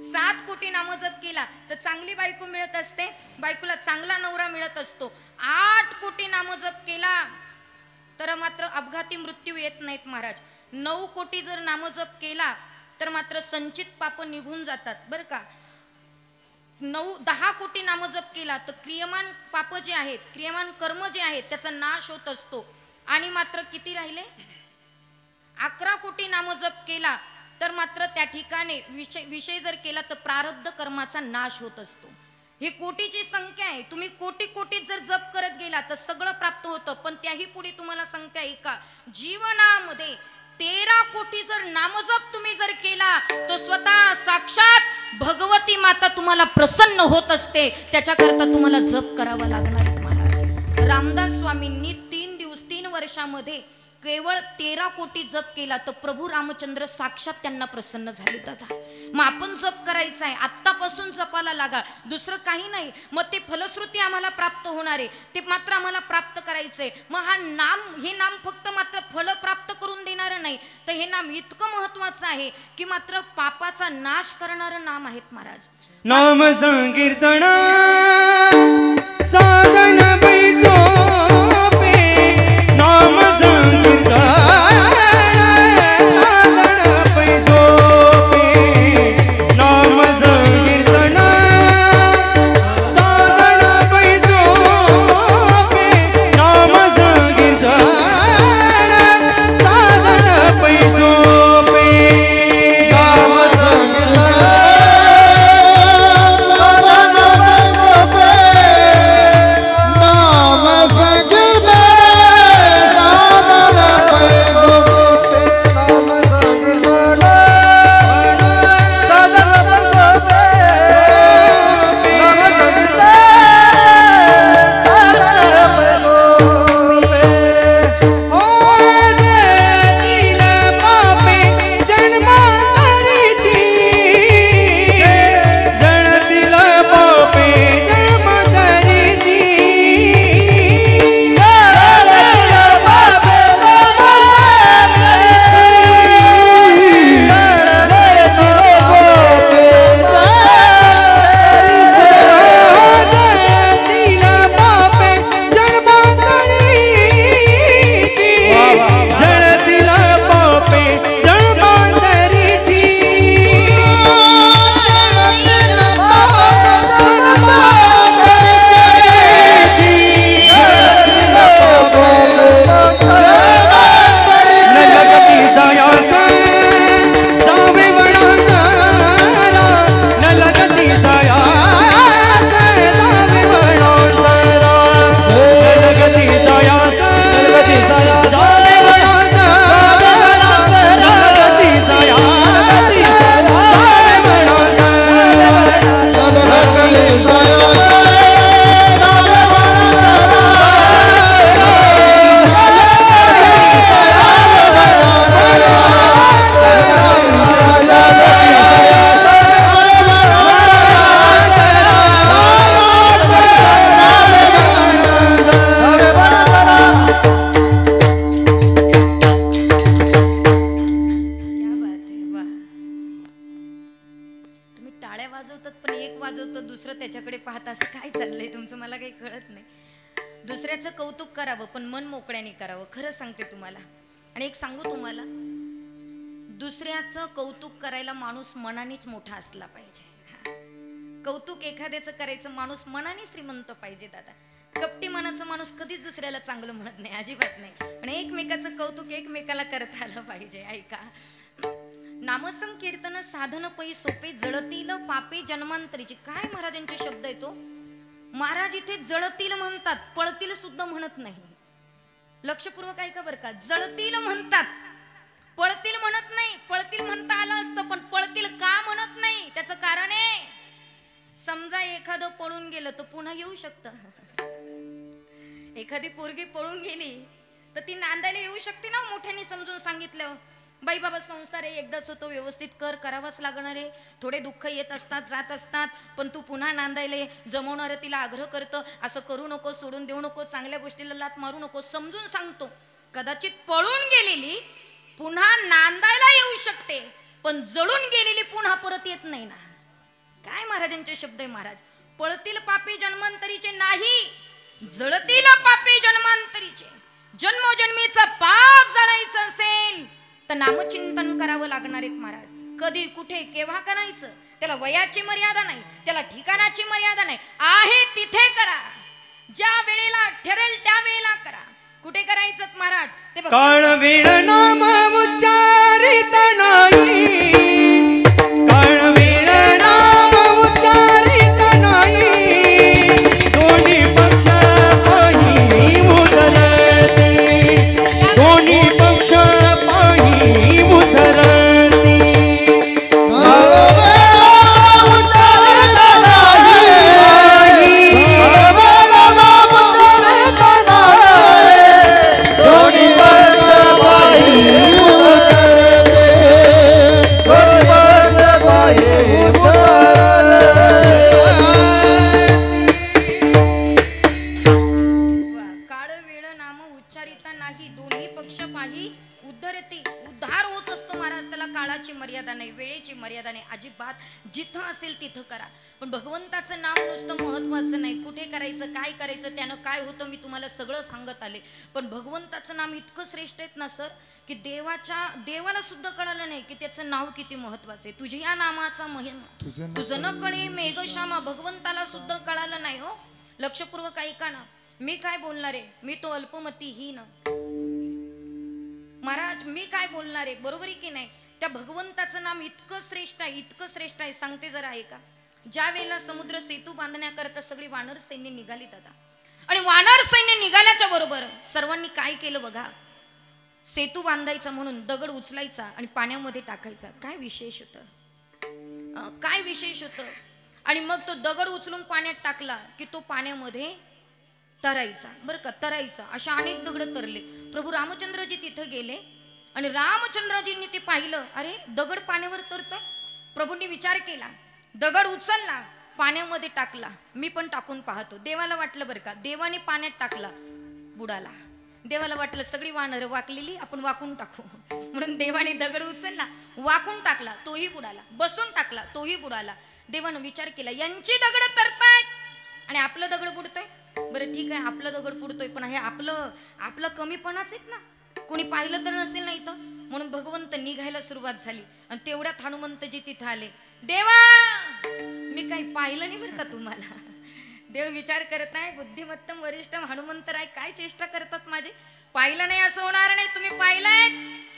7 कोटी नामजप केला तर चांगली बायको मिळत असते, बायकोला चांगला नवरा मिळत असतो. 8 कोटी नामजप केला तर मात्र अपघाती मृत्यू येत नाहीत. महाराज 9 कोटी जर नामजप केला तर मात्र संचित पाप निघून जातात बरं का. 10 कोटी नामजप केला तर क्रियमान पाप जे आहेत, क्रियमान कर्म जे आहेत त्याचा नाश होत असतो. आणि मात्र किती राहिले? 11 कोटी नामजप केला तर मात्र त्या ठिकाणी विषय जर केला तर प्रारब्ध कर्माचा नाश होत असतो. ही कोटीची संख्या आहे. तुम्ही कोटी कोटी जर जप करत गेला तर सगळं प्राप्त होतं. पण त्याही पुढे तुम्हाला सांगते ऐका, जीवनामध्ये 13 कोटी जर नामजप तुम्ही जर केला तर स्वतः साक्षात भगवती माता तुम्हाला प्रसन्न होत असते. त्याच्याकरता तुम्हाला जप करावा लागणार आहे. महाराज रामदास स्वामींनी 3 वर्षामध्ये केवळ 13 कोटी जप केला तर प्रभू रामचंद्र साक्षात त्यांना प्रसन्न झाले. दादा मग आपण जप करायचा आहे, आत्तापासून जपाला लागा, दुसरं काही नाही. मग ते फलश्रुती आम्हाला प्राप्त होणार आहे, ते मात्र आम्हाला प्राप्त करायचंय. मग हे नाम फक्त मात्र फल प्राप्त करून देणारं नाही, तर हे नाम इतकं महत्वाचं आहे की मात्र पापाचा नाश करणारं नाम आहेत. महाराज नाम संकीर्तन साधन बैसो पे, नाम संकीर्तन साधन बैसो पे, नाम संकीर्तन साधन बैसो पे, नाम संकीर्तन साधन बैसो पे, नाम नाम कौतुक करावं पण मन मोकळ्याने करावं. खरं सांगते तुम्हाला. आणि एक सांगू तुम्हाला, दुसऱ्याचं कौतुक करायला माणूस मनानेच मोठा असला पाहिजे. कौतुक एखाद्याचं करायचं माणूस मनाने श्रीमंत पाहिजे दादा. कपटी मनाचं माणूस कधीच दुसऱ्याला चांगलं म्हणत नाही, अजिबात नाही. पण एकमेकाचं कौतुक एकमेकाला करता आलं पाहिजे. ऐका, नामसंकीर्तन साधन पै सोपे, जळतील पापे जन्मांतरीची. काय महाराजांचे शब्द आहे तो. महाराज इथे जळतील म्हणतात, पळतील सुद्धा म्हणत नाही. लक्षपूर्वक ऐका बरं का. जळतील म्हणतात, पळतील म्हणत नाही. पळतील म्हणता आलं असतं पण पळतील का म्हणत नाही, त्याचं कारण आहे. समजा एखादं पळून गेलं तर पुन्हा येऊ शकतं. एखादी पोरगी पळून गेली तर ती नांदायला येऊ शकते ना. मोठ्याने समजून सांगितलं, बाई बाबा संसार आहे, एकदाच होतो, व्यवस्थित करावाच लागणार आहे. थोडे दुःख येत असतात, जात असतात, पण तू पुन्हा नांदायला जमवणार तिला आग्रह करतं, असं करू नको, सोडून देऊ नको, चांगल्या गोष्टीला लात मारू नको, समजून सांगतो. कदाचित पळून गेलेली पुन्हा नांदायला येऊ शकते, पण जळून गेलेली पुन्हा परत येत नाही ना. काय महाराजांचे शब्द आहे. महाराज, पळतील पापी जन्मांतरीचे नाही, जळतील पापी जन्मांतरीचे. जन्मोजन्मीचं पाप जळायचं असेल तर नामचिंतन करावं लागणार आहे महाराज. कधी कुठे केव्हा करायचं, त्याला वयाची मर्यादा नाही, त्याला ठिकाणाची मर्यादा नाही. आहे तिथे करा, ज्या वेळेला ठरेल त्या वेळेला करा. कुठे करायचं महाराज ते बघा. काळ वेळ नाम उच्चारित नाही, काळ वेळ नाम उच्चारित नाही, दोन्ही पक्ष पाही उधरती, दोन्ही पक्ष पाही उधरती. उद्धार होत असतो महाराज. त्याला काळाची मर्यादा नाही, वेळेची मर्यादा नाही, अजिबात. जिथं असेल तिथं करा. पण भगवंताचं नाम नुसतं महत्वाचं नाही. कुठे करायचं, काय करायचं, त्यानं काय होतं मी तुम्हाला सगळं सांगत आले. पण भगवंताचं नाम इतकं श्रेष्ठ आहेत ना सर, की देवाला सुद्धा कळालं नाही की त्याचं नाव किती महत्वाचं आहे. तुझ्या या नामाचा महिमा तुझं न कळे मेघश्यामा, भगवंताला सुद्धा कळालं नाही हो. लक्षपूर्वक ऐका ना. मी काय बोलणार आहे, मी तो अल्पमती ही ना महाराज, मी काय बोलणार आहे, बरोबर आहे की नाही. त्या भगवंताचं नाम इतकं श्रेष्ठ आहे, इतकं श्रेष्ठ आहे. सांगते जरा ऐका. ज्या वेळेला समुद्र सेतू बांधण्याकरता सगळी वानर सैन्य निघाली दादा, आणि वानर सैन्य निघाल्याच्या बरोबर सर्वांनी काय केलं बघा. सेतू बांधायचा म्हणून दगड उचलायचा आणि पाण्यामध्ये टाकायचा. काय विशेष होतं, काय विशेष होतं. आणि मग तो दगड उचलून पाण्यात टाकला की तो पाण्यामध्ये तरायचा. बरं का, तरायचा. अशा अनेक दगड तरले. प्रभू रामचंद्रजी तिथं गेले आणि रामचंद्रजींनी ते पाहिलं, अरे दगड पाण्यावर तरतोय. प्रभूंनी विचार केला, दगड उचलला, पाण्यामध्ये टाकला, मी पण टाकून पाहतो. देवाला वाटलं बरं का, देवाने पाण्यात टाकला, बुडाला. देवाला वाटलं सगळी वानरं वाकलेली, आपण वाकून टाकू. म्हणून देवाने दगड उचलला, वाकून टाकला, तोही बुडाला. बसून टाकला, तोही बुडाला. देवानं विचार केला, यांची दगड तरतायत आणि आपलं दगड बुडतोय. बरं ठीक आहे, आपलं दगड बुडतोय, पण हे आपलं कमीपणाच आहेत ना, कोणी पाहिलं तर नसेल ना इथं. म्हणून भगवंत निघायला सुरुवात झाली आणि तेवढ्यात हनुमंतजी तिथं आले. देवा, मी काही पाहिलं नाही बरं का तुम्हाला. देव विचार करत आहे, बुद्धिमत्तम वरिष्ठ हनुमंतराय काय चेष्टा करतात माझे. पाहिलं नाही असं होणार नाही, तुम्ही पाहिलंय.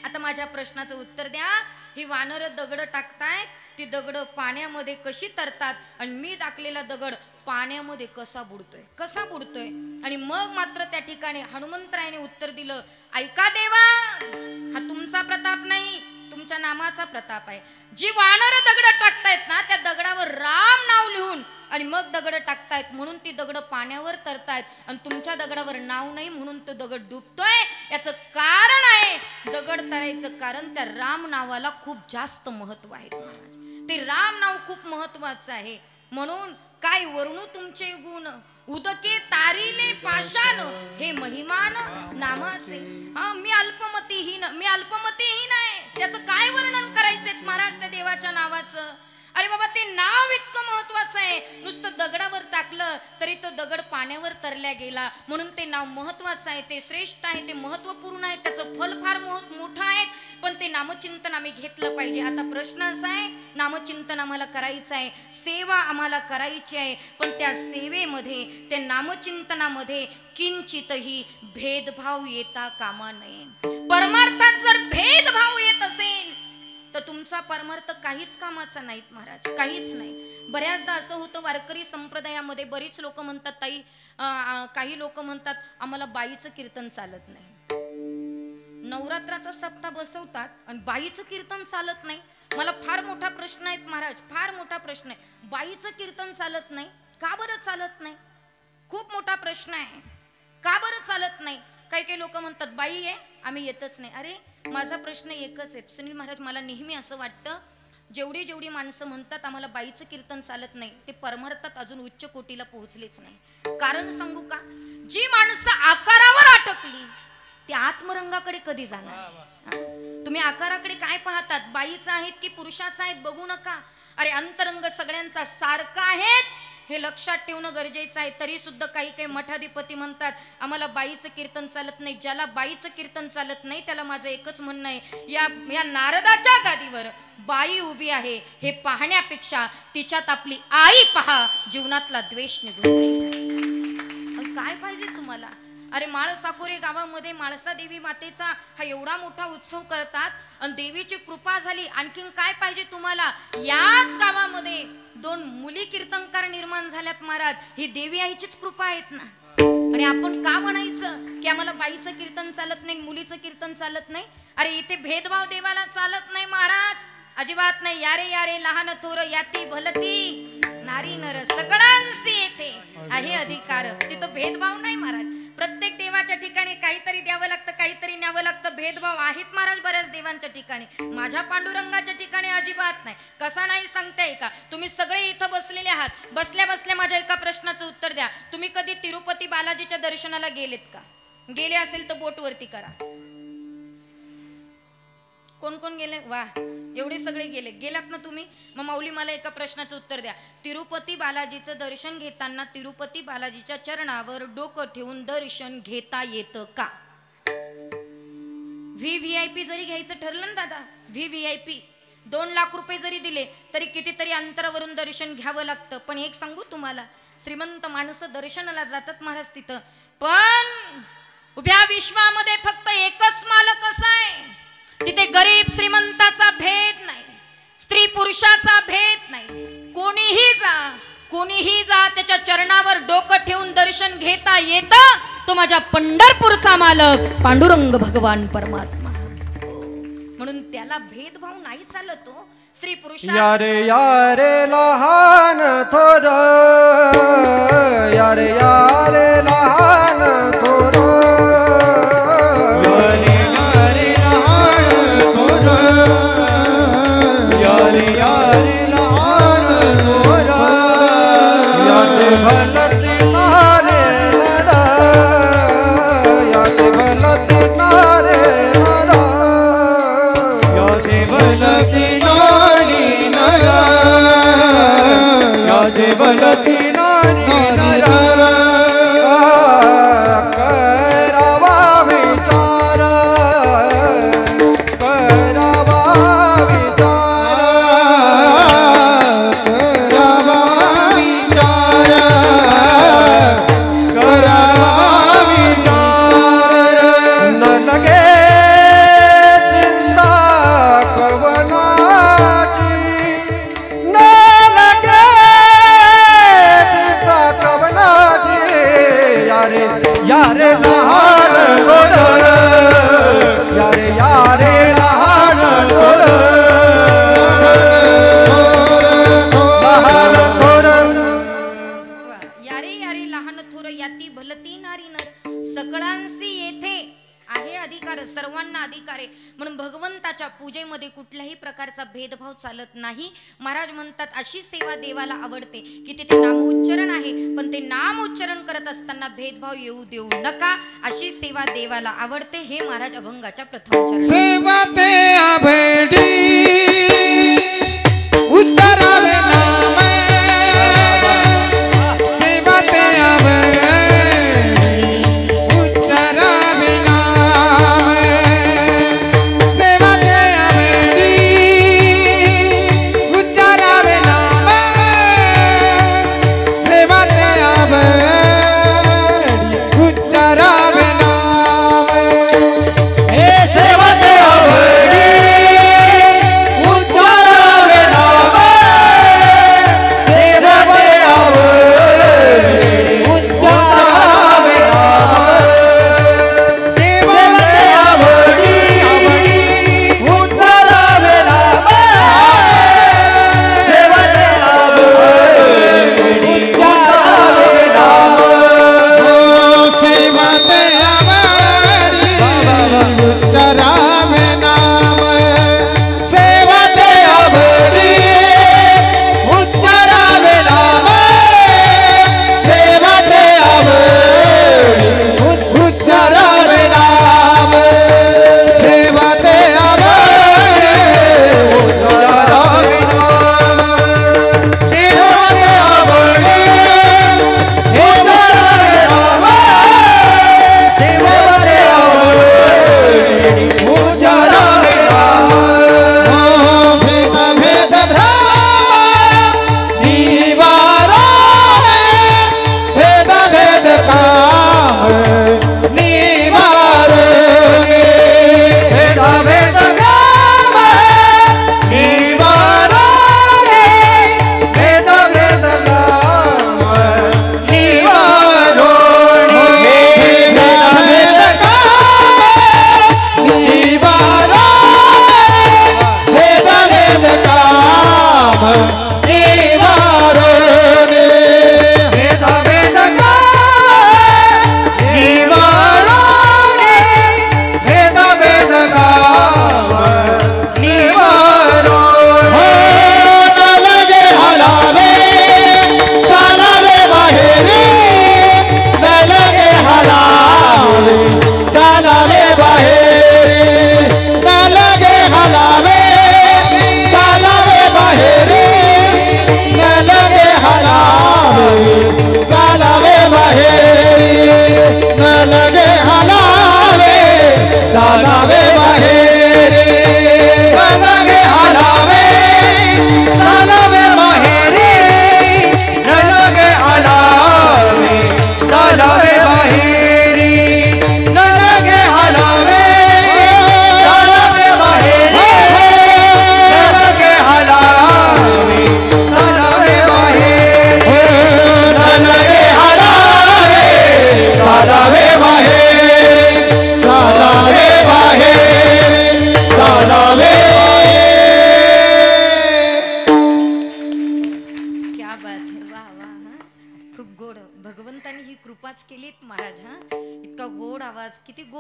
आता माझ्या प्रश्नाचं उत्तर द्या. ही वानर दगड टाकतायत, ती दगड पाण्यामध्ये कशी तरतात आणि मी टाकलेला दगड पाण्यामध्ये कसा बुडतोय, कसा बुडतोय. आणि मग मात्र त्या ठिकाणी हनुमंतरायाने उत्तर दिलं, ऐका देवा, हा तुमचा प्रताप नाही, तुमच्या नामाचा प्रताप आहे. जी वानर दगड टाकतायत ना, त्या दगडावर राम नाव लिहून आणि मग दगड टाकतायत, म्हणून ती दगड पाण्यावर तरतायत. आणि तुमच्या दगडावर नाव नाही म्हणून तो दगड डुबतोय. याचं कारण आहे, दगड तरायचं कारण त्या राम नावाला खूप जास्त महत्व आहे महाराज. ते राम नाव खूप महत्वाचं आहे. म्हणून काय वर्णू तुमचे गुण, उदके तारिले पाषाण, हे महिमान नामाचे. मी अल्पमतीहीन आहे, त्याचं काय वर्णन करायचंय महाराज त्या देवाच्या नावाचं. अरे बाबा ते नाव इतकं महत्वाचं आहे, नुसतं दगडावर टाकलं तरी तो दगड पाण्यावर तरल्या गेला, म्हणून ते नाव महत्वाचं आहे, ते श्रेष्ठ आहे, ते महत्वपूर्ण आहे, त्याचं फल फार मोठं आहे, पण ते नामचिंतन आम्ही घेतलं पाहिजे. आता प्रश्न असा आहे, नामचिंतन आम्हाला करायचं आहे, सेवा आम्हाला करायची आहे, पण त्या सेवेमध्ये, त्या नामचिंतनामध्ये किंचितही भेदभाव येता कामा नये. परमार्थात जर भेदभाव येत असेल तर तुमचा परमार्थ काहीच कामाचा नाहीत महाराज, काहीच नाही. बऱ्याचदा असं होतं वारकरी संप्रदायामध्ये, बरीच लोक म्हणतात ताई, काही लोक म्हणतात आम्हाला बाईचं कीर्तन चालत नाही. नवरात्राचा सप्ताह बसवतात आणि बाईचं कीर्तन चालत नाही. मला फार मोठा प्रश्न आहे महाराज, फार मोठा प्रश्न आहे. बाईचं कीर्तन चालत नाही, का बरं चालत नाही? खूप मोठा प्रश्न आहे, का बरं चालत नाही? काही काही लोक म्हणतात बाई आहे आम्ही येतच नाही. अरे माझा प्रश्न एकच आहे सुनील महाराज, मला नेहमी असं वाटतं, जेवढी जेवढी माणसं म्हणतात आम्हाला बाईचं कीर्तन चालत नाही, ते परमार्थात अजून उच्च कोटीला पोहोचलेच नाही. कारण सांगू का, जी माणसं आकारावर अटकली ती आत्मरंगाकडे कधी जाणार? तुम्ही आकाराकडे काय पाहतात, बाईचं आहेत की पुरुषाचं आहेत बघू नका. अरे अंतरंग सगळ्यांचा सारखा आहेत हे लक्षात ठेवणं गरजेचं आहे. तरी सुद्धा काही काही मठाधिपती म्हणतात आम्हाला बाईचं कीर्तन चालत नाही. ज्याला बाईचं कीर्तन चालत नाही त्याला माझं एकच म्हणणं आहे, या नारदाच्या गादीवर बाई उभी आहे हे पाहण्यापेक्षा तिच्यात आपली आई पहा, जीवनातला द्वेष निघून जाईल. काय पाहिजे तुम्हाला? अरे माळसाकोरे गावामध्ये माळसा देवी मातेचा हा एवढा मोठा उत्सव करतात आणि देवीची कृपा झाली, आणखीन काय पाहिजे तुम्हाला? याच गावामध्ये 2 मुली कीर्तनकार निर्माण झाल्यात महाराज, ही देवी आईचीच कृपा आहेत ना. आणि आपण का म्हणायचं की आम्हाला बाईचं कीर्तन चालत नाही, मुलीचं कीर्तन चालत नाही? अरे इथे भेदभाव देवाला चालत नाही महाराज, अजिबात नाही. यारे यारे लहान थोर याती भलती नारी नर सगळ्यांशी येथे आहे अधिकार. तिथं भेदभाव नाही महाराज. प्रत्येक देवाच्या ठिकाणी काहीतरी द्यावं लागतं, काहीतरी न्यावं लागतं. भेदभाव आहेत महाराज बऱ्याच देवांच्या ठिकाणी, माझ्या पांडुरंगाच्या ठिकाणी अजिबात नाही. कसा नाही सांगताय का? तुम्ही सगळे इथं बसलेले आहात, बसल्या बसल्या माझ्या एका प्रश्नाचं उत्तर द्या. तुम्ही कधी तिरुपती बालाजीच्या दर्शनाला गेलेत का? गेले असेल तर बोट वरती करा. कोण कोण गेले? वा, एवढे सगळे गेलात ना तुम्ही. मग माऊली मला एका प्रश्नाचं उत्तर द्या. तिरुपती बालाजीचं दर्शन घेताना तिरुपती बालाजीच्या चरणावर डोकं ठेवून दर्शन घेता येतं का? VVIP जरी घ्यायचं ठरलं ना दादा, VVIP 2 लाख रुपये जरी दिले तरी कितीतरी अंतरावरून दर्शन घ्यावं लागतं. पण एक सांगू तुम्हाला, श्रीमंत माणसं दर्शनाला जातात महाराज तिथं, पण उभ्या विश्वामध्ये फक्त एकच मालक असा आहे, तिथे गरीब श्रीमंताचा भेद नाही, स्त्री पुरुषाचा भेद नाही. कोणीही जा त्याच्या चरणावर डोकं ठेवून दर्शन घेता येतं. तो माझ्या पंढरपूरचा मालक पांडुरंग भगवान परमात्मा, म्हणून त्याला भेदभाव नाही चालत. तो स्त्री पुरुष यारे यारे लहान थोर, यारे यारे लहान थोर, यारे यारे लहान थोर, यारे यारे लहान थोर, याचे भलते नारे नर, याचे भलते नारे नर, याचे भलते नारी नर, याचे भलते नारी नर, करावा विचार, करावा विचार, करावा विचार, करावा विचार, न लगे चिंता कवनाची, न लगे चिंता कवनाची, यारे यारे लहान थोर, यारे यारे लहान थोर, लहान थोर, यारे यारे लहान थोर याती भलती नारी नर, सकळांशी येथे आहे अधिकार, सर्वांना अधिकार आहे. म्हणून भगवंताच्या पूजेमध्ये कुठल्याही प्रकारचा भेदभाव चालत नाही. महाराज म्हणतात अशी सेवा देवाला आवडते की तिथे नामोच्चारण आहे, पण ते नाम उच्चारण करत असताना भेदभाव येऊ देऊ नका. अशी सेवा देवाला आवडते. हे महाराज अभंगाच्या प्रथम चरण. सेवा ते अभेडी उच्चारावे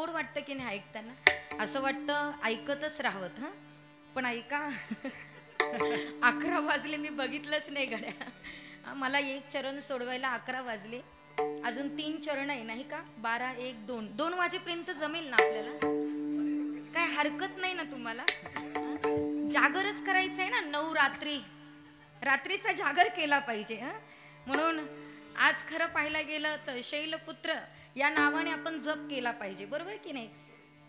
गोड वाटतं की नाही ऐकताना? असं वाटतं ऐकतच राहत. हा पण ऐका 11 वाजले, मी बघितलंच नाही घड्या. मला एक चरण सोडवायला 11 वाजले. अजून 3 चरण आहे नाही का? 12, 1, 2 वाजेपर्यंत जमेल ना आपल्याला? काय हरकत नाही ना तुम्हाला? जागरच करायचं आहे ना, 9 रात्रीचा जागर केला पाहिजे. म्हणून आज खरं पाहायला गेलं तर शैलपुत्र या नावाने आपण जप केला पाहिजे, बरोबर की नाही?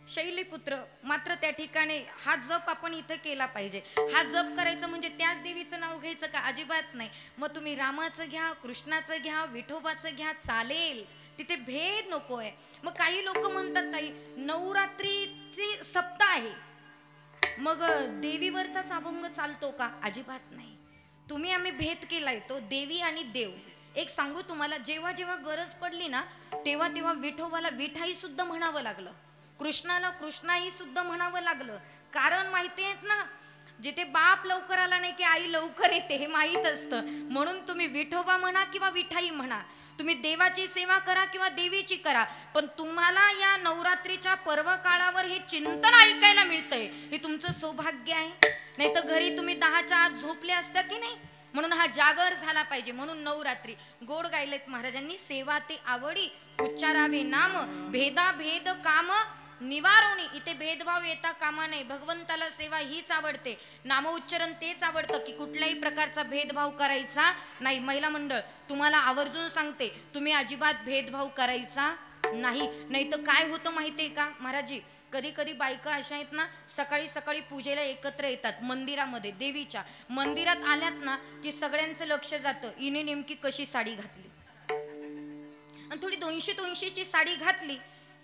शैलीपुत्र. मात्र त्या ठिकाणी हा जप आपण इथं केला पाहिजे. हा जप करायचं म्हणजे त्याच देवीचं नाव घ्यायचं का? अजिबात नाही. मग तुम्ही रामाचं घ्या, कृष्णाचं घ्या, विठोबाचं घ्या, चालेल. तिथे भेद नको आहे. मग काही लोक म्हणतात ताई नवरात्रीची सप्ताह आहे, मग देवीवरचाच अभंग चालतो का? अजिबात नाही. तुम्ही आम्ही भेद केलाय तो देवी आणि देव. एक सांगू तुम्हाला, जेव्हा जेव्हा गरज पडली ना तेव्हा तेव्हा विठोबाला विठाई सुद्धा म्हणावं लागलं, कृष्णाला कृष्णाई सुद्धा म्हणावं लागलं. कारण माहिती आहेत ना, जिथे बाप लवकर आला नाही की आई लवकर येते हे माहीत असतं. म्हणून तुम्ही विठोबा म्हणा किंवा विठाई म्हणा, तुम्ही देवाची सेवा करा किंवा देवीची करा, पण तुम्हाला या नवरात्रीच्या पर्व काळावर हे चिंतन ऐकायला मिळतंय, हे तुमचं सौभाग्य आहे. नाही तर घरी तुम्ही 10च्या आत झोपले असता की नाही. म्हणून हा जागर झाला पाहिजे. म्हणून नवरात्री गोड गायलेत महाराजांनी, सेवा ते आवडी उच्चारावे नाम, भेदा भेद काम निवारोणी. इथे भेदभाव येता कामा नये. भगवंताला सेवा हीच आवडते, नामोच्चारण तेच आवडतं, की कुठल्याही प्रकारचा भेदभाव करायचा नाही. महिला मंडळ तुम्हाला आवर्जून सांगते, तुम्ही अजिबात भेदभाव करायचा नाही. नाही तर काय होतं माहितीये का महाराजी, कधी कधी बायका अशा आहेत ना, सकाळी सकाळी पूजेला एकत्र येतात मंदिरामध्ये, देवीच्या मंदिरात आल्यात ना की सगळ्यांचं लक्ष जातं, हिने नेमकी कशी साडी घातली. आणि थोडी 200-200ची साडी घातली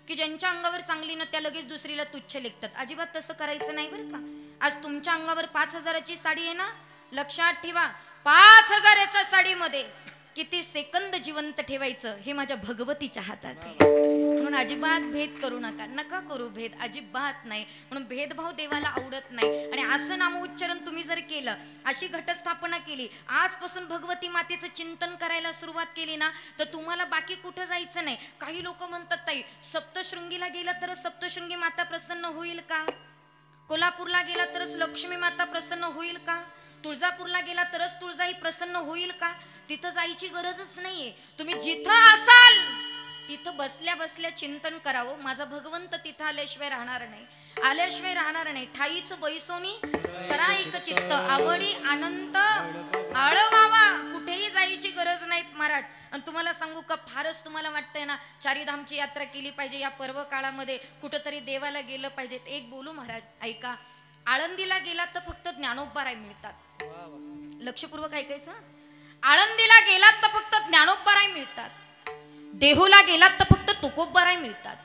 की ज्यांच्या अंगावर चांगली ना त्या लगेच दुसरीला तुच्छ लेखतात. अजिबात तसं करायचं नाही बरं का. आज तुमच्या अंगावर 5000ची साडी आहे ना, लक्षात ठेवा, 5000च्या साडीमध्ये किती सेकंद जिवंत ठेवायचं हे माझ्या भगवतीच्या हातात आहे. म्हणून अजिबात भेद करू नका, नका करू भेद, अजिबात नाही. म्हणून भेदभाव देवाला आवडत नाही. आणि असं नामोच्चारण तुम्ही जर केलं, अशी घटस्थापना केली, आजपासून भगवती मातेचं चिंतन करायला सुरुवात केली ना, तर तुम्हाला बाकी कुठं जायचं नाही. काही लोक म्हणतात ताई सप्तशृंगीला गेला तर सप्तशृंगी माता प्रसन्न होईल का? कोल्हापूरला गेला तरच लक्ष्मी माता प्रसन्न होईल का? तुळजापूरला गेला तरच तुळजाई प्रसन्न होईल का? तिथं जायची गरजच नाहीये. तुम्ही जिथं असाल तिथं बसल्या बसल्या चिंतन करावं. माझा भगवंत तिथं आल्याशिवाय राहणार नाही, आल्याशिवाय राहणार नाही. ठाईच बैसोनी करा एक चित्त, आवडी आनंद आळवावा. कुठेही जायची गरज नाही महाराज. आणि तुम्हाला सांगू का, फारच तुम्हाला वाटतंय ना चारीधामची यात्रा केली पाहिजे, या पर्व काळामध्ये कुठंतरी देवाला गेलं पाहिजे. एक बोलू महाराज, ऐका. आळंदीला गेलात तर फक्त ज्ञानोबा मिळतात. लक्षपूर्वक ऐकायचं. आळंदीला गेलात तर फक्त ज्ञानोबा मिळतात. देहूला गेलात तर फक्त तुकोबा मिळतात.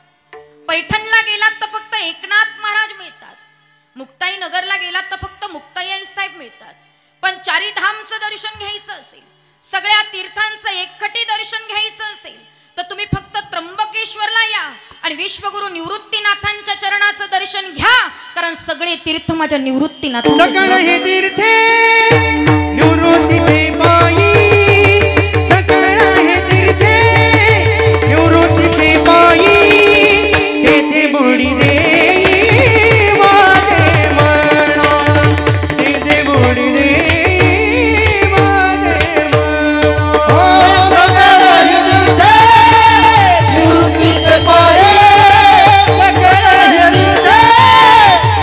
पैठणला गेलात तर फक्त एकनाथ महाराज मिळतात. मुक्ताई नगरला गेलात तर फक्त मुक्ताई साहेब मिळतात. पण चारीधामचं दर्शन घ्यायचं असेल, सगळ्या तीर्थांचं एकखटी दर्शन घ्यायचं असेल तर तुम्ही फक्त त्र्यंबकेश्वरला या आणि विश्वगुरु निवृत्तीनाथांच्या चरणाचं दर्शन घ्या. कारण सगळे तीर्थ माझ्या निवृत्तीनाथ. सकळ हे तीर्थे निवृत्तीचे पायी, सकळ हे तीर्थे निवृत्तीचे पायी, तेथे बुडी देई माझे मना, तेथे बुडी देई माझे मना. निवृत्तीचे पायी, सकळ हे तीर्थे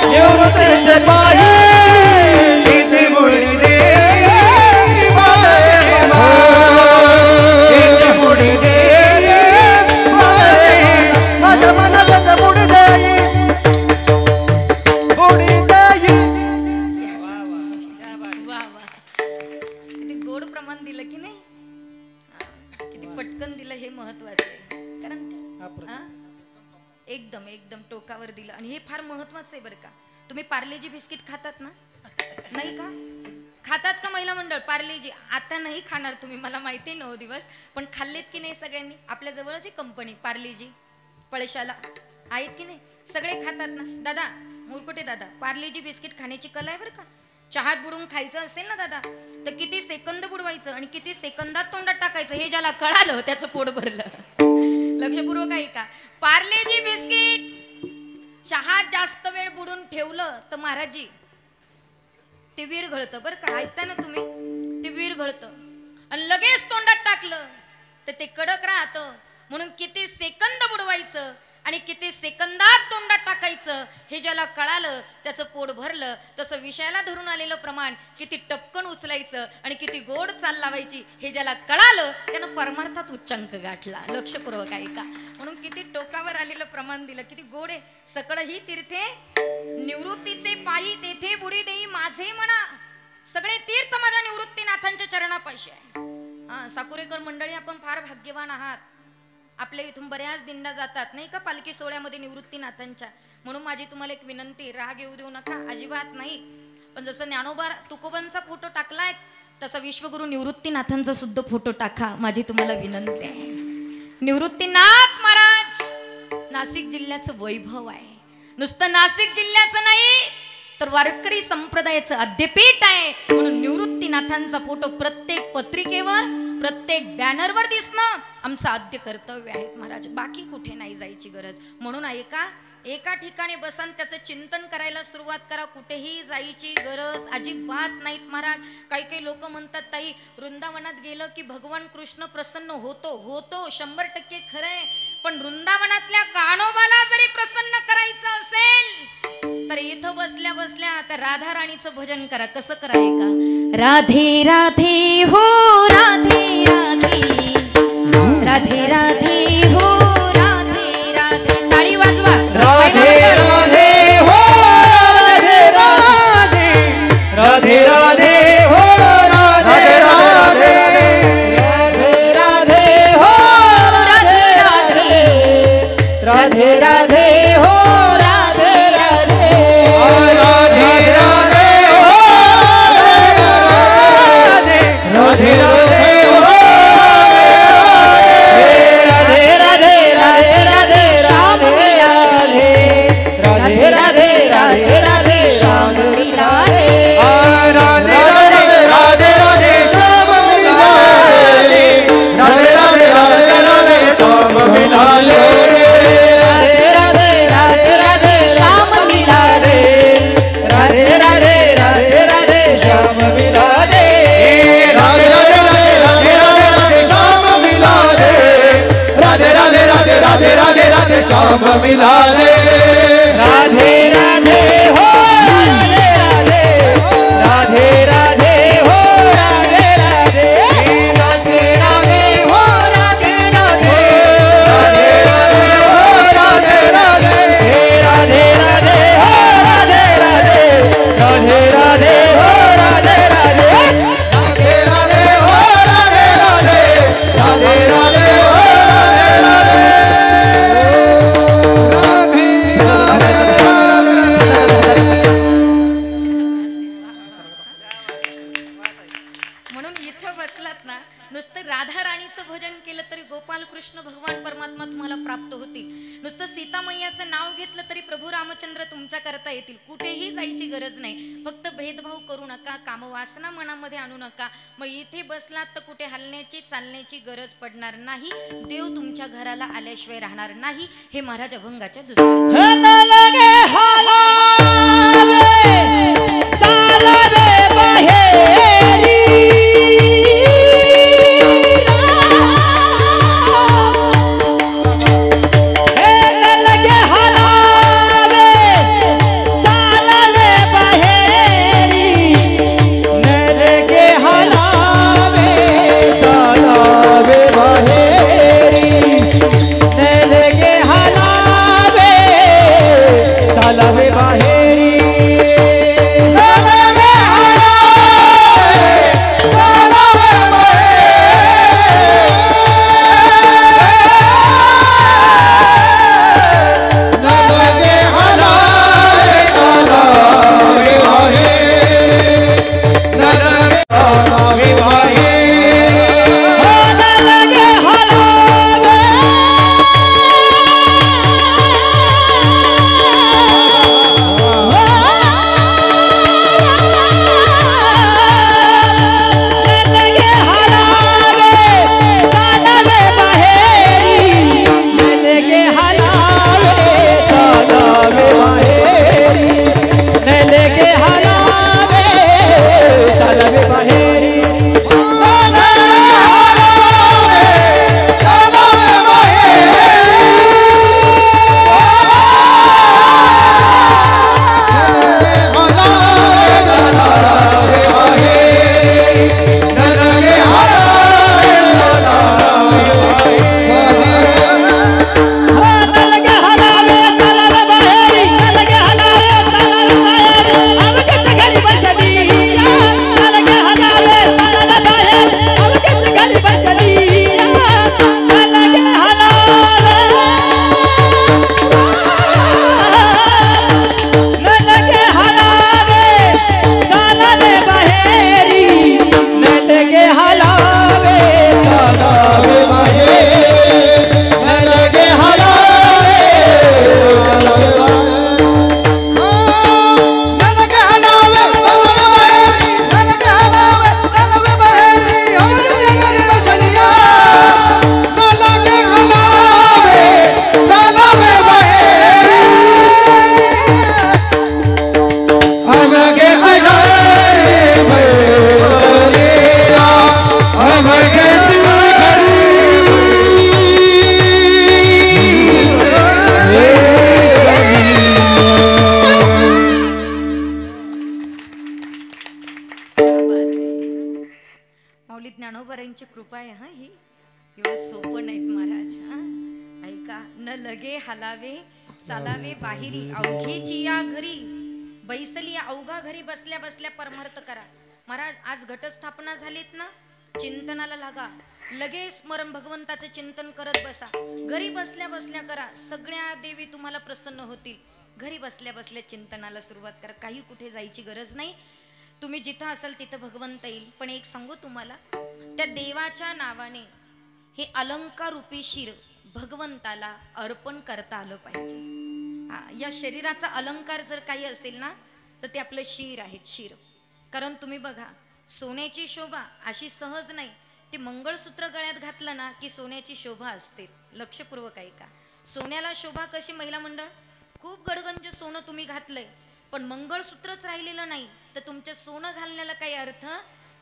निवृत्तीचे पायी, तेथे बुडी देई माझे मना, तेथे बुडी देई माझे मना, तेथे बुडी देई बुडी देई. वा वा, किती गोड प्रमाण दिलं की नाही, किती पटकन दिलं हे महत्वाचं आहे. कारण हा? एकदम एकदम टोकावर दिलं. आणि हे फार महत्वाचं आहे बरं का. तुम्ही पार्लेजी बिस्किट खातात ना, नाही का? खातात का महिला मंडळ पार्लेजी? आता नाही खाणार तुम्ही, मला माहिती आहे 9 दिवस, पण खाल्लेत की नाही सगळ्यांनी? आपल्या जवळच आहे कंपनी पार्लेजी, पळशाला आहेत की नाही? सगळे खातात ना. दादा मुरकुटे दादा, पार्लेजी बिस्किट खाण्याची कला आहे बरं का. चहात बुडवून खायचं असेल ना दादा, तर किती सेकंद बुडवायचं आणि किती सेकंदात तोंडात टाकायचं हे ज्याला कळालं त्याचं पोट भरलं. लक्षपूर्वक ऐका. पार्लेजी बिस्किट चहात जास्त वेळ बुडून ठेवलं तर महाराजी ते विरघळतं. बरं का, ऐकता ना तुम्ही, ते विरघळतं. आणि लगेच तोंडात टाकलं तर ते कडक राहतं. म्हणून किती सेकंद बुडवायचं आणि किती सेकंदात तोंडात टाकायचं हे ज्याला कळालं त्याचं पोट भरलं. तसं विषयाला धरून आलेलं प्रमाण किती टपकन उचलायचं आणि किती गोड चाल लावायची हे ज्याला कळालं त्यानं परमार्थात उच्चांक गाठला. लक्षपूर्वक ऐका. म्हणून किती टोकावर आलेलं प्रमाण दिलं, किती गोड आहे. सकळ ही तीर्थे निवृत्तीचे पायी तेथे बुडी देई माझे म्हणा. सगळे तीर्थ माझ्या निवृत्तीनाथांच्या चरणापाशी आहे. हा, साकुरेकर मंडळी, आपण फार भाग्यवान आहात. आपल्या इथून बऱ्याच दिंडा जातात नाही का पालखी सोहळ्यामध्ये निवृत्तीनाथांच्या. म्हणून माझी तुम्हाला एक विनंती, राग येऊ देऊ नका, अजिबात नाही. पण जसं ज्ञानोबा तुकोबांचा फोटो टाकलाय तसा विश्वगुरु निवृत्तीनाथांचा सुद्धा फोटो टाका, माझी तुम्हाला विनंती आहे. निवृत्तीनाथ महाराज नाशिक जिल्ह्याचं वैभव आहे. नुसतं नाशिक जिल्ह्याचं नाही तर वारकरी संप्रदायाचं अद्यपीठ आहे. म्हणून निवृत्तीनाथांचा फोटो प्रत्येक पत्रिकेवर, प्रत्येक बॅनरवर दिसणं आमचं आद्य कर्तव्य आहे महाराज. बाकी कुठे नाही जायची गरज. म्हणून ऐका, एका ठिकाणी बसन त्याचं चिंतन करायला सुरुवात करा. कुठेही जायची गरज अजिबात नाहीत महाराज. काही काही लोक म्हणतात ताई वृंदावनात गेलं की भगवान कृष्ण प्रसन्न होतो. 100% खरंय. पण वृंदावनातल्या कान्होबाला जरी प्रसन्न करायचं असेल तर इथं बसल्या बसल्या तर राधा राणीचं भजन करा. कसं कराय का? राधे राधे हो राधे राधे, राधे राधे हो राधे राधे. टाळी वाजवा. राधे राधे हो राधे राधे, राधे राधे हो राधे राधे, राधे राधे हो राधे राधे, राधे राधे हो राधे राधे, राधे राधे हो राधे राधे हो राधे राधे, राधे राधे श्याम मिला रे, राधे राधे, राधे राधे श्याम मिला रे. राधे राधे, राधे राधे श्याम मिला रे, राधे राधे, राधे राधे श्याम मिला रे, राधे राधे, राधे राधे श्याम मिला रे, राधे राधे, राधे राधे श्याम मिला रे, राधे राधे, राधे राधे श्याम मिला रे, राधे राधे, राधे राधे, राधे राधे श्याम मिला रे, राधे राधे हो राधे राधे, राधे राधे हो राधे राधे, राधे राधे हो राधे राधे, राधे राधे हो राधे राधे, राधे राधे हो राधे राधे, राधे राधे हो राधे राधे, राधे राधे हो राधे राधे, राधे राधे हो म्हणून इथं बसलात ना, नुसतं राधा राणीचं भजन केलं तरी गोपाल कृष्ण भगवान परमात्मा तुम्हाला प्राप्त होतील. नुसतं सीता मैयाचं नाव घेतलं तरी प्रभू रामचंद्र तुमच्या करता येतील. कुठेही जायची गरज नाही. फक्त भेदभाव करू नका, कामवासना मनामध्ये आणू नका. मग इथे बसलात तर कुठे हलण्याची चालण्याची गरज पडणार नाही. देव तुमच्या घराला आल्याशिवाय राहणार नाही. हे महाराज अभंगाच्या तुमची कृपा आहे हा ही एवढं सोपं नाहीत महाराज हा ऐका न लगे हलावे चालावे बाहेरी अवघेची या घरी बैसली या अवघा घरी बसल्या बसल्या परमार्थ करा महाराज आज घटस्थापना झालीत ना चिंतनाला लागा लगेच स्मरण भगवंताचे चिंतन करत बसा घरी बसल्या बसल्या करा सगळ्या देवी तुम्हाला प्रसन्न होतील घरी बसल्या बसल्या चिंतनाला सुरुवात करा काही कुठे जायची गरज नाही तुम्ही जिथं असाल तिथं भगवंत येईल पण एक सांगू तुम्हाला त्या देवाच्या नावाने हे अलंकार रूपी शिर भगवंताला अर्पण करता आलं पाहिजे या शरीराचा अलंकार जर काही असेल ना तर ते आपलं शिर आहे शिर कारण तुम्ही बघा सोन्याची शोभा अशी सहज नाही ते मंगळसूत्र गळ्यात घातलं ना की सोन्याची शोभा असते लक्षपूर्वक ऐका सोन्याला शोभा कशी महिला मंडळ खूप गडगंज सोनं तुम्ही घातलंय पण मंगळसूत्रच राहिलेलं नाही तर तुमच्या सोनं घालण्याला काही अर्थ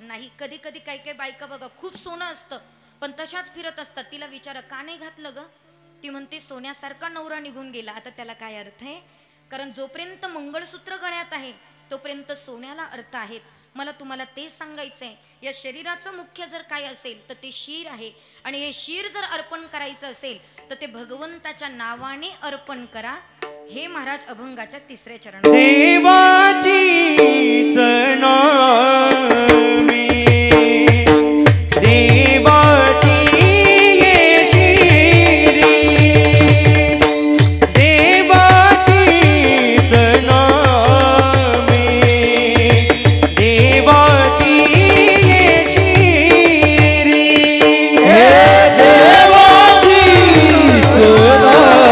नाही कधी कधी काही काही बायका बघा खूप सोनं असतं पण तशाच फिरत असतात तिला विचारा का नाही घातलं ग ती म्हणते सोन्यासारखा नवरा निघून गेला आता त्याला काय अर्थ आहे कारण जोपर्यंत मंगळसूत्र गळ्यात आहे तोपर्यंत सोन्याला अर्थ आहेत मला तुम्हाला तेच सांगायचंय या शरीराचं मुख्य जर काय असेल तर ते शीर आहे आणि हे शीर जर अर्पण करायचं असेल तर ते भगवंताच्या नावाने अर्पण करा हे महाराज अभंगाच्या तिसऱ्या चरणात देवाचीच नामे देवाची येशिरी देवाचीच नामे देवाची येशिरी हे देवाचीच नामे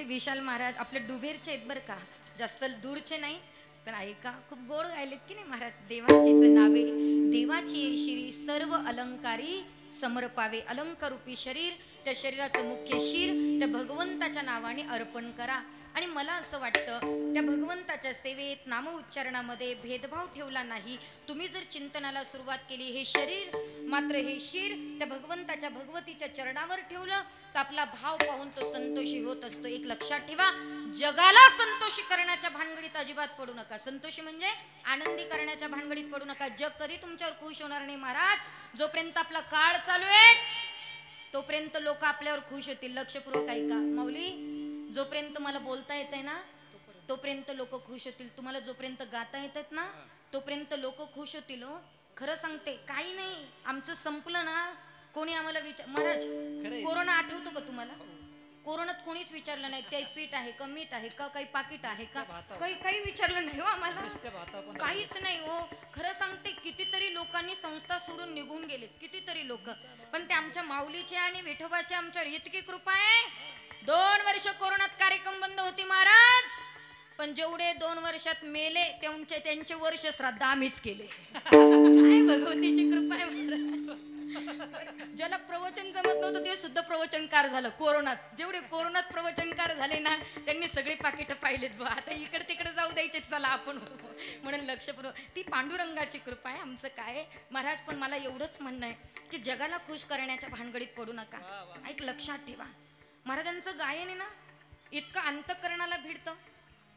विशाल महाराज आपले डुबेरचे आहेत बरं का जास्त दूरचे नाही पण ऐका खूप गोड गायलेत की नाही महाराज देवाचीच नावे देवाची श्री सर्व अलंकारी समर्पावे अलंकारूपी शरीर त्या शरीराचं मुख्य शीर त्या भगवंताच्या नावाने अर्पण करा आणि मला असं वाटतं त्या भगवंताच्या सेवेत नाम उच्चारणामध्ये भेदभाव ठेवला नाही तुम्ही जर चिंतनाला सुरुवात केली हे शरीर मात्र हे शिर त्या भगवंताच्या भगवतीच्या चरणावर ठेवलं तर आपला भाव पाहून तो संतोषी होत असतो. एक लक्षात ठेवा, जगाला संतोषी करण्याच्या भानगडीत अजिबात पडू नका. संतोषी म्हणजे आनंदी करण्याच्या भानगडीत पडू नका. जग कधी तुमच्यावर खुश होणार नाही महाराज. जोपर्यंत आपला काळ चालू आहे तोपर्यंत लोक आपल्यावर खुश होतील. लक्षपूर्वक ऐका माऊली, जोपर्यंत मला बोलता येतंय ना तोपर्यंत लोक खुश होतील. तुम्हाला जोपर्यंत गाता येतात ना तोपर्यंत लोक खुश होतील. हो, खरं सांगते, काही नाही आमचं संपलं ना कोणी आम्हाला महाराज कोरोना आठवतो का तुम्हाला? कोरोनात कोणीच विचारलं नाही ते पीठ आहे का, मीठ आहे का, काही पाकिट आहे का, काही विचारलं नाही हो आम्हाला, काहीच नाही हो. खरं सांगते, कितीतरी लोकांनी संस्था सोडून निघून गेलेत, कितीतरी लोक. पण ते आमच्या माऊलीचे आणि विठोबाचे आमच्यावर इतकी कृपा आहे. 2 वर्ष कोरोनात कार्यक्रम बंद होती महाराज, पण जेवढे 2 वर्षात मेले त्यांचे वर्ष श्राद्ध आम्हीच केले. काय भगवतीची कृपा आहे महाराज. ज्याला प्रवचन जमत नव्हतं ते सुद्धा प्रवचनकार झालं कोरोनात. जेवढे कोरोनात प्रवचनकार झाले ना त्यांनी सगळे पाकिट पाहिलेत बा. आता इकडे तिकडे जाऊ द्यायचे, चला आपण म्हणून लक्षपूर्वक. ती पांडुरंगाची कृपा आहे, आमचं काय महाराज. पण मला एवढंच म्हणणं आहे की जगाला खुश करण्याच्या भानगडीत पडू नका. एक लक्षात ठेवा, महाराजांचं गायन आहे ना इतकं अंतःकरणाला भिडतं.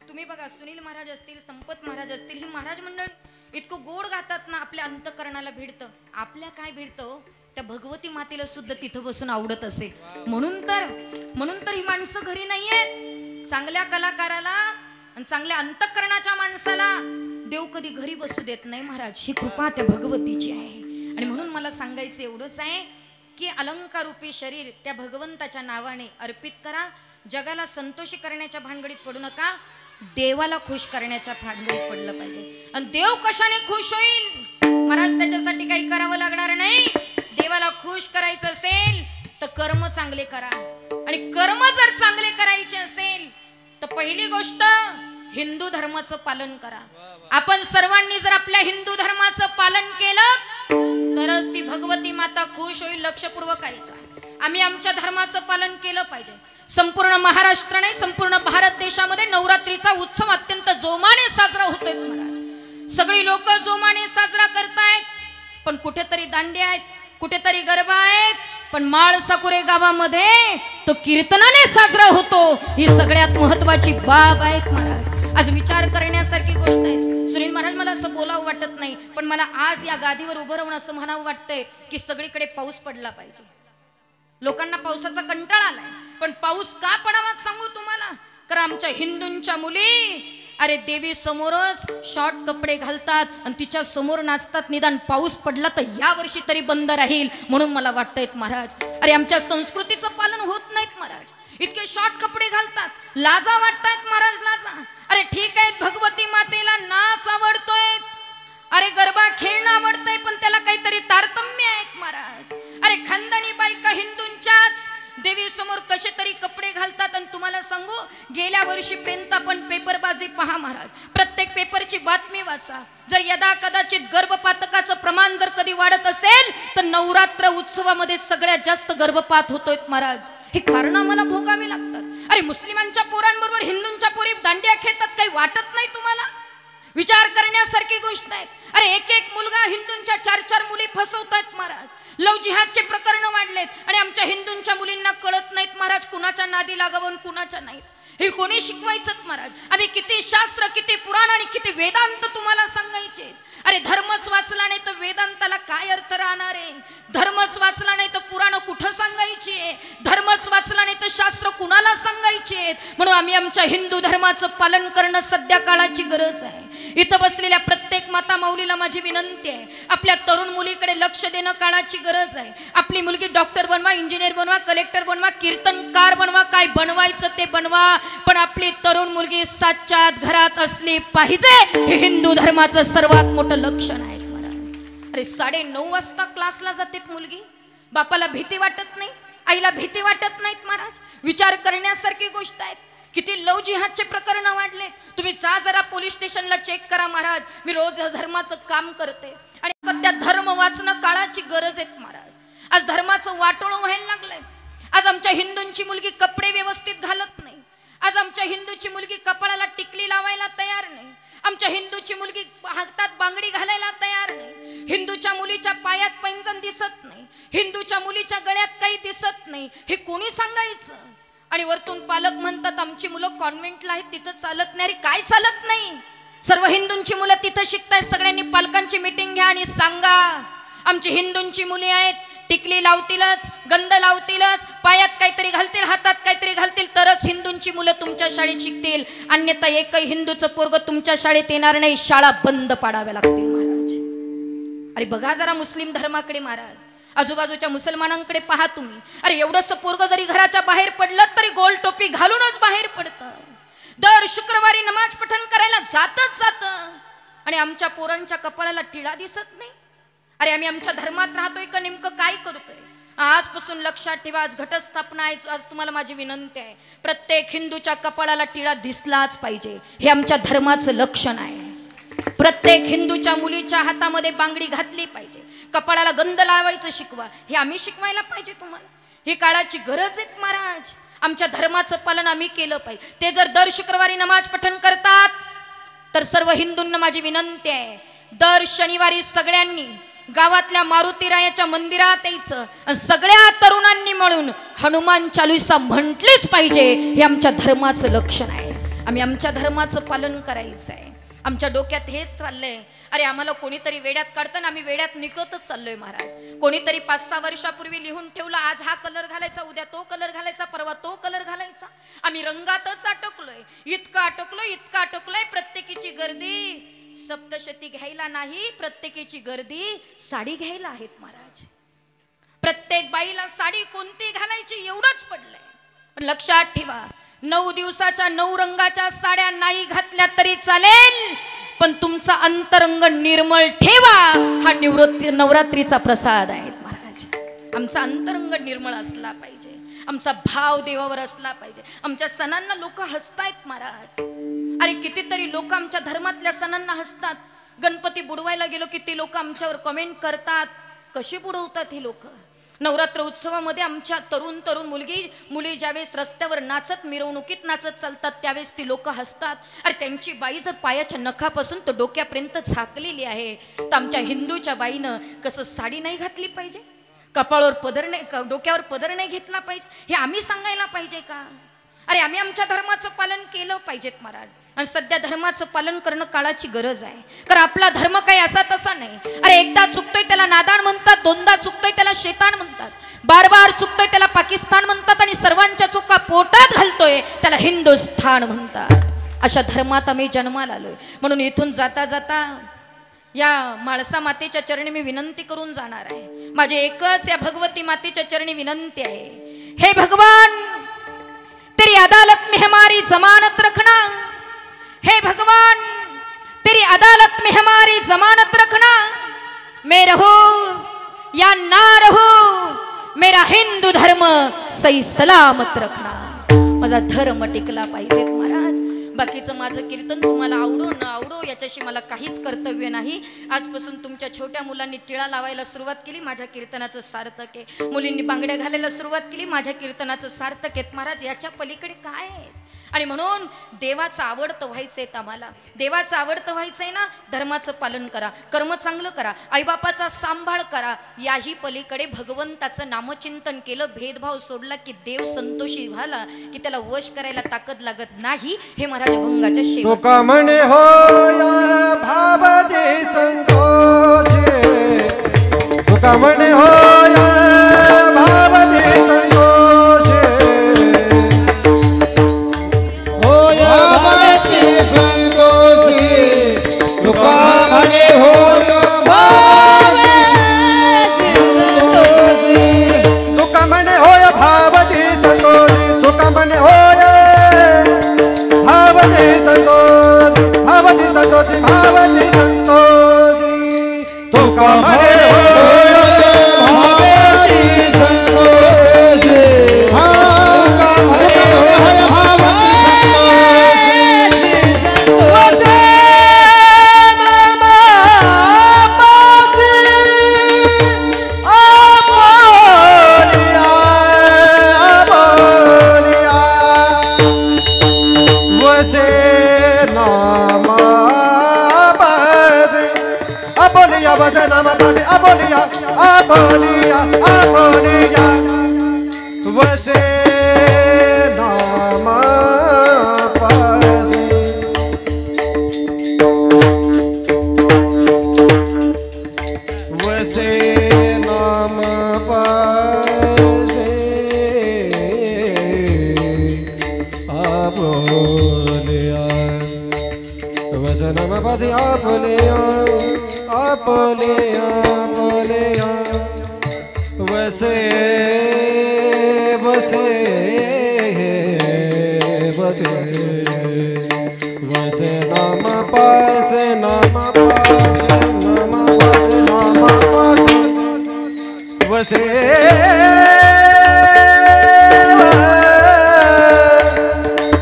तुम्ही बघा, सुनील महाराज असतील, संपत महाराज असतील, ही महाराज मंडळ इतकं गोड गातात ना आपल्या अंतःकरणाला भिडतं. आपल्या काय भिडतं, त्या भगवती मातेला सुद्धा तिथं बसून आवडत असेल. म्हणून तर ही माणसं घरी नाही आहेत. चांगल्या कलाकाराला आणि चांगल्या अंतःकरणाच्या माणसाला देव कधी घरी बसू देत नाही महाराज. ही कृपा त्या भगवतीची आहे. आणि म्हणून मला सांगायचं एवढंच आहे की अलंकार रूपी शरीर त्या भगवंताच्या नावाने अर्पित करा. जगाला संतोषी करण्याच्या भानगडीत पडू नका, देवाला खुश करण्याच्या भानगडीत पडलं पाहिजे. आणि देव कशाने खुश होईल महाराज? त्याच्यासाठी काही करावं लागणार नाही. देवाला खुश करायचं असेल तर कर्म चांगले करा. आणि कर्म जर चांगले करायचे असेल तर पहिली गोष्ट हिंदू धर्माचं पालन करा. आपण सर्वांनी जर आपल्या हिंदू धर्माचं पालन केलं तरच ती भगवती माता खुश होईल. लक्षपूर्वक ऐका, आम्ही आमच्या धर्माचं पालन केलं पाहिजे. संपूर्ण महाराष्ट्राने, संपूर्ण भारत देशामध्ये नवरात्रीचा उत्सव अत्यंत जोमाने साजरा होतोय महाराज. सगळी लोक जोमाने साजरा करतायत, पण कुठेतरी दांडिया आहेत, कुठेतरी गरबा आहेत, पण माळसाकुरे गावामध्ये तो कीर्तनाने साजरा होतो. ही सगळ्यात महत्वाची बाब आहे महाराज. आज विचार करण्यासारखी गोष्ट आहे. सुनील महाराज, मला असं बोलावं वाटत नाही, पण मला आज या गादीवर उभं राहून असं म्हणावं वाटतंय की सगळीकडे पाऊस पडला पाहिजे. लोकांना पावसाचा कंटाळा आलाय, पण पाऊस का पडावा सांगू तुम्हाला. कारण आमच्या हिंदूंच्या मुली अरे देवी समोरच शॉर्ट कपडे घालतात आणि तिच्या समोर नाचतात. निदान पाऊस पडला तर या वर्षी तरी बंद राहील म्हणून मला वाटतंय महाराज. अरे आमच्या संस्कृतीचं पालन होत नाहीत महाराज. इतके शॉर्ट कपडे घालतात, लाजा वाटतायत महाराज, लाजा. अरे ठीक आहे, भगवती मातेला नाच आवडतोय, अरे गरबा खेळणं आवडतंय, पण त्याला काहीतरी तारतम्य आहेत महाराज. अरे खानदानी बायका हिंदूंच्याच देवी समोर कसे तरी कपडे घालतात. आणि तुम्हाला सांगू, गेल्या वर्षीपर्यंत आपण पेपरबाजी पहा महाराज, प्रत्येक पेपरची बातमी वाचा. जर यदा कदाचित गर्भपातकाचं प्रमाण जर कधी वाढत असेल तर नवरात्र उत्सवामध्ये सगळ्यात जास्त गर्भपात होतोय महाराज. हे कारण आम्हाला भोगावे लागतात. अरे मुस्लिमांच्या पोरांबरोबर हिंदूंच्या पोरी दांडिया खेळतात, काही वाटत नाही तुम्हाला? विचार करण्यासारखी गोष्ट आहे. अरे एक मुलगा हिंदूंच्या 4 मुली फसवतायत महाराज. लव जिहादचे प्रकरण वाढलेत आणि आमच्या हिंदूंच्या मुलींना कळत नाहीत महाराज कुणाच्या नादी लागावं कुणाच्या नाही. हे कोणी शिकवायचं महाराज? आम्ही किती शास्त्र, किती पुराण आणि किती वेदांत तुम्हाला सांगायचे. अरे धर्मच वाचला नाही तर वेदांताला काय अर्थ राहणार आहे? धर्मच वाचला नाही तर पुराण कुठं सांगायची? धर्मच वाचला नाही तर शास्त्र कुणाला सांगायचे? म्हणून आम्ही आमच्या हिंदू धर्माचं पालन करणं सध्या काळाची गरज आहे. इथं बसलेल्या प्रत्येक माता माऊलीला माझी विनंती आहे, आपल्या तरुण मुलीकडे लक्ष देणं काळाची गरज आहे. आपली मुलगी डॉक्टर बनवा, इंजिनियर बनवा, कलेक्टर बनवा, कीर्तनकार बनवा, काय बनवायचं ते बनवा, पण आपली तरुण मुलगी साच्यात घरात असली पाहिजे. हे हिंदू धर्माचं सर्वात मोठं लक्षण आहे. अरे 9:30 वाजता क्लासला जाते मुलगी, बापाला भीती वाटत नाही, आईला भीती वाटत नाहीत महाराज. विचार करण्यासारखी गोष्ट आहे. किती लव जिहादचे प्रकरण वाढले. तुम्ही जा जरा पोलीस स्टेशनला चेक करा महाराज. मी रोज धर्माचं काम करते आणि सध्या धर्म वाचणं काळाची गरज आहे महाराज. आज धर्माचं वाटोळं व्हायला लागलंय. आज आमच्या हिंदूंची मुलगी कपडे व्यवस्थित घालत नाही. आज आमच्या हिंदूची मुलगी कपाळाला टिकली लावायला तयार नाही. आमच्या हिंदूची मुलगी हातात बांगडी घालायला तयार नाही, हिंदूच्या मुलीच्या पायात पैंजण दिसत नाही, हिंदूच्या मुलीच्या गळ्यात काही दिसत नाही, हे कोणी सांगायचं? आणि वरतून पालक म्हणतात आमची मुलं कॉन्व्हेंटला आहेत तिथं चालत नाही. अरे काय चालत नाही? सर्व हिंदूंची मुलं तिथं शिकतायत. सगळ्यांनी पालकांची मीटिंग घ्या आणि सांगा आमची हिंदूंची मुली आहेत, टिकली लावतीलच, गंध लावतीलच, पायात काहीतरी घालतील, हातात काहीतरी घालतील, तरच हिंदूंची मुलं तुमच्या शाळेत शिकतील, अन्यथा एकही हिंदूचं पोरग तुमच्या शाळेत येणार नाही, शाळा बंद पाडाव्या लागतील. महाराज अरे बघा जरा मुस्लिम धर्माकडे महाराज, आजूबाजूच्या मुसलमानांकडे पहा तुम्ही. अरे एवढंसं पोरग जरी घराच्या बाहेर पडलं तरी गोल टोपी घालूनच बाहेर पडतं. दर शुक्रवारी नमाज पठण करायला जातच जात आणि आमच्या पोरांच्या कपाळाला टिळा दिसत नाही. अरे आम्ही आमच्या धर्मात राहतोय का नेमकं काय करतोय? आजपासून लक्षात ठेवा, आज घटस्थापना आहे. आज तुम्हाला माझी विनंती आहे, प्रत्येक हिंदूच्या कपाळाला टिळा दिसलाच पाहिजे, हे आमच्या धर्माचं लक्षण आहे. प्रत्येक हिंदूच्या मुलीच्या हातामध्ये बांगडी घातली पाहिजे, कपाळाला गंध लावायचं शिकवा, हे आम्ही शिकवायला पाहिजे तुम्हाला. ही काळाची गरज आहे महाराज. आमच्या धर्माचं पालन आम्ही केलं पाहिजे. ते जर दर शुक्रवारी नमाज पठण करतात तर सर्व हिंदूंना माझी विनंती आहे, दर शनिवारी सगळ्यांनी गावातल्या मारुतीरायाच्या मंदिरात यायचं, सगळ्या तरुणांनी म्हणून हनुमान चालीसा म्हटलीच पाहिजे, हे आमच्या धर्माचं लक्षण आहे. आम्ही आमच्या धर्माचं पालन करायचं आहे. आमच्या डोक्यात हेच चाललंय, अरे आम्हाला कोणीतरी वेड्यात काढतं, आम्ही वेड्यात निघतच चाललोय महाराज. कोणीतरी 5-6 वर्षापूर्वी लिहून ठेवलं, आज हा कलर घालायचा, उद्या तो कलर घालायचा, परवा तो कलर घालायचा. आम्ही रंगातच अटकलोय, इतकं अटकलोय. प्रत्येकीची गर्दी सप्तशती घ्यायला नाही, प्रत्येकीची गर्दी साडी घ्यायला आहेत महाराज. प्रत्येक बाईला साडी कोणती घालायची एवढंच पडलंय. पण लक्षात ठेवा, 9 दिवसाच्या 9 रंगाच्या साड्या नाही घातल्या तरी चालेल, पण तुमचा अंतरंग निर्मळ ठेवा, हा नवरात्रीचा प्रसाद आहे महाराज. आमचा अंतरंग निर्मळ असला पाहिजे, आमचा भाव देवावर असला पाहिजे. आमच्या सणांना लोक हसतायत महाराज. अरे कितीतरी लोक आमच्या धर्मातल्या सणांना हसतात. गणपती बुडवायला गेलो की ते लोक आमच्यावर कमेंट करतात, कशी बुडवतात ही लोक. नवरात्र उत्सवामध्ये आमच्या तरुण मुली ज्यावेळेस रस्त्यावर नाचत, मिरवणुकीत नाचत चालतात, त्यावेळेस ती लोक हसतात. अरे त्यांची बाई जर पायाच्या नखापासून तर डोक्यापर्यंत झाकलेली आहे, तर आमच्या हिंदूच्या बाईनं कसं साडी नाही घातली पाहिजे, कपाळावर पदर नाही, डोक्यावर पदर नाही घेतला पाहिजे, हे आम्ही सांगायला पाहिजे का? अरे आम्ही आमच्या धर्माचं पालन केलं पाहिजेत महाराज. आणि सध्या धर्माचं पालन करणं काळाची गरज आहे, कारण आपला धर्म काही असा तसा नाही. अरे एकदा चुकतोय त्याला नादान म्हणतात, दोनदा चुकतोय त्याला शैतान म्हणतात, बार चुकतोय त्याला पाकिस्तान म्हणतात, आणि सर्वांच्या चुका पोटात घालतोय त्याला हिंदुस्थान म्हणतात. अशा धर्मात आम्ही जन्माला आलोय. म्हणून इथून जाता जाता या माळसा मातेच्या चरणी मी विनंती करून जाणार आहे. माझी एकच या भगवती मातेच्या चरणी विनंती आहे, हे भगवान तेरी अदालत में हमारी जमानत रखना, हे भगवान तेरी अदालत में हमारी जमानत रखना. मैं रहूं या ना रहूं, मेरा हिंदू धर्म सही सलामत रखना. माझा धर्म टिकला पाहिजे महाराज. बाकीचं माझं कीर्तन तुम्हाला आवडो न आवडो याच्याशी मला काहीच कर्तव्य नाही. आजपासून तुमच्या छोट्या मुलांनी टिळा लावायला सुरुवात केली, माझ्या कीर्तनाचं सार्थक आहे. मुलींनी बांगड्या घालायला सुरुवात केली, माझ्या कीर्तनाचं सार्थक आहे महाराज. याच्या पलीकडे काय आहे? आणि म्हणून देवाचं आवडतं व्हायचंय आम्हाला, देवाचं आवडतं व्हायचंय ना, धर्माचं पालन करा, कर्म चांगलं करा, आईबापाचा सांभाळ करा. याही पलीकडे भगवंताचं नामचिंतन केलं, भेदभाव सोडला की देव संतोषी झाला की त्याला वश करायला ताकद लागत नाही. हे महाराज अभंगाच्या शेवट. तुका म्हणे हो भावजे संतोषे, तुका म्हणे हो भावजे संतोषे, नामा वचनाम पासी आपोलिया आपोलिया आपोलिया वसे नाम पासी वसे नाम पासी आपोलिया वचनाम पासी आपोलिया आपोलिया आपोलिया वसे वसे वसे वसे नाम पासे नाम पासे नाम पासे नाम पासे वसे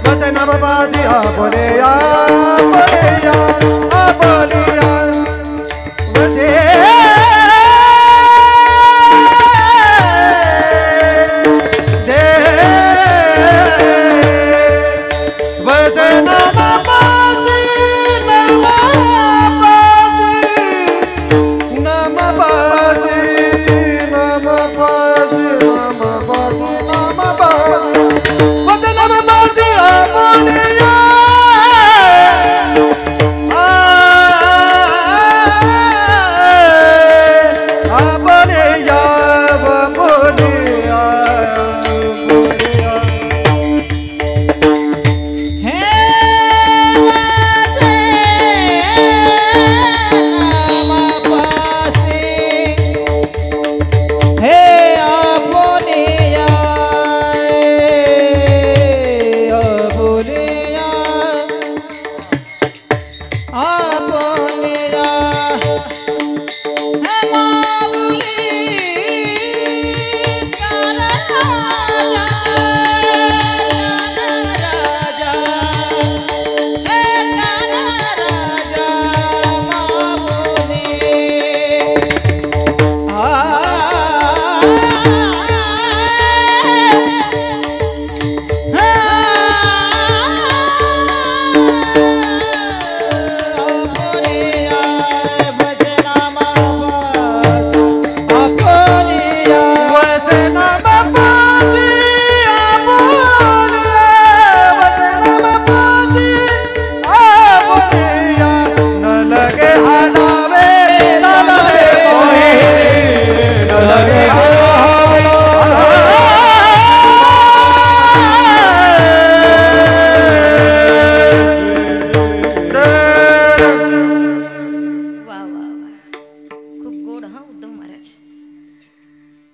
वसे नाम पासे आपोलिया आपोलिया आपोलिया वसे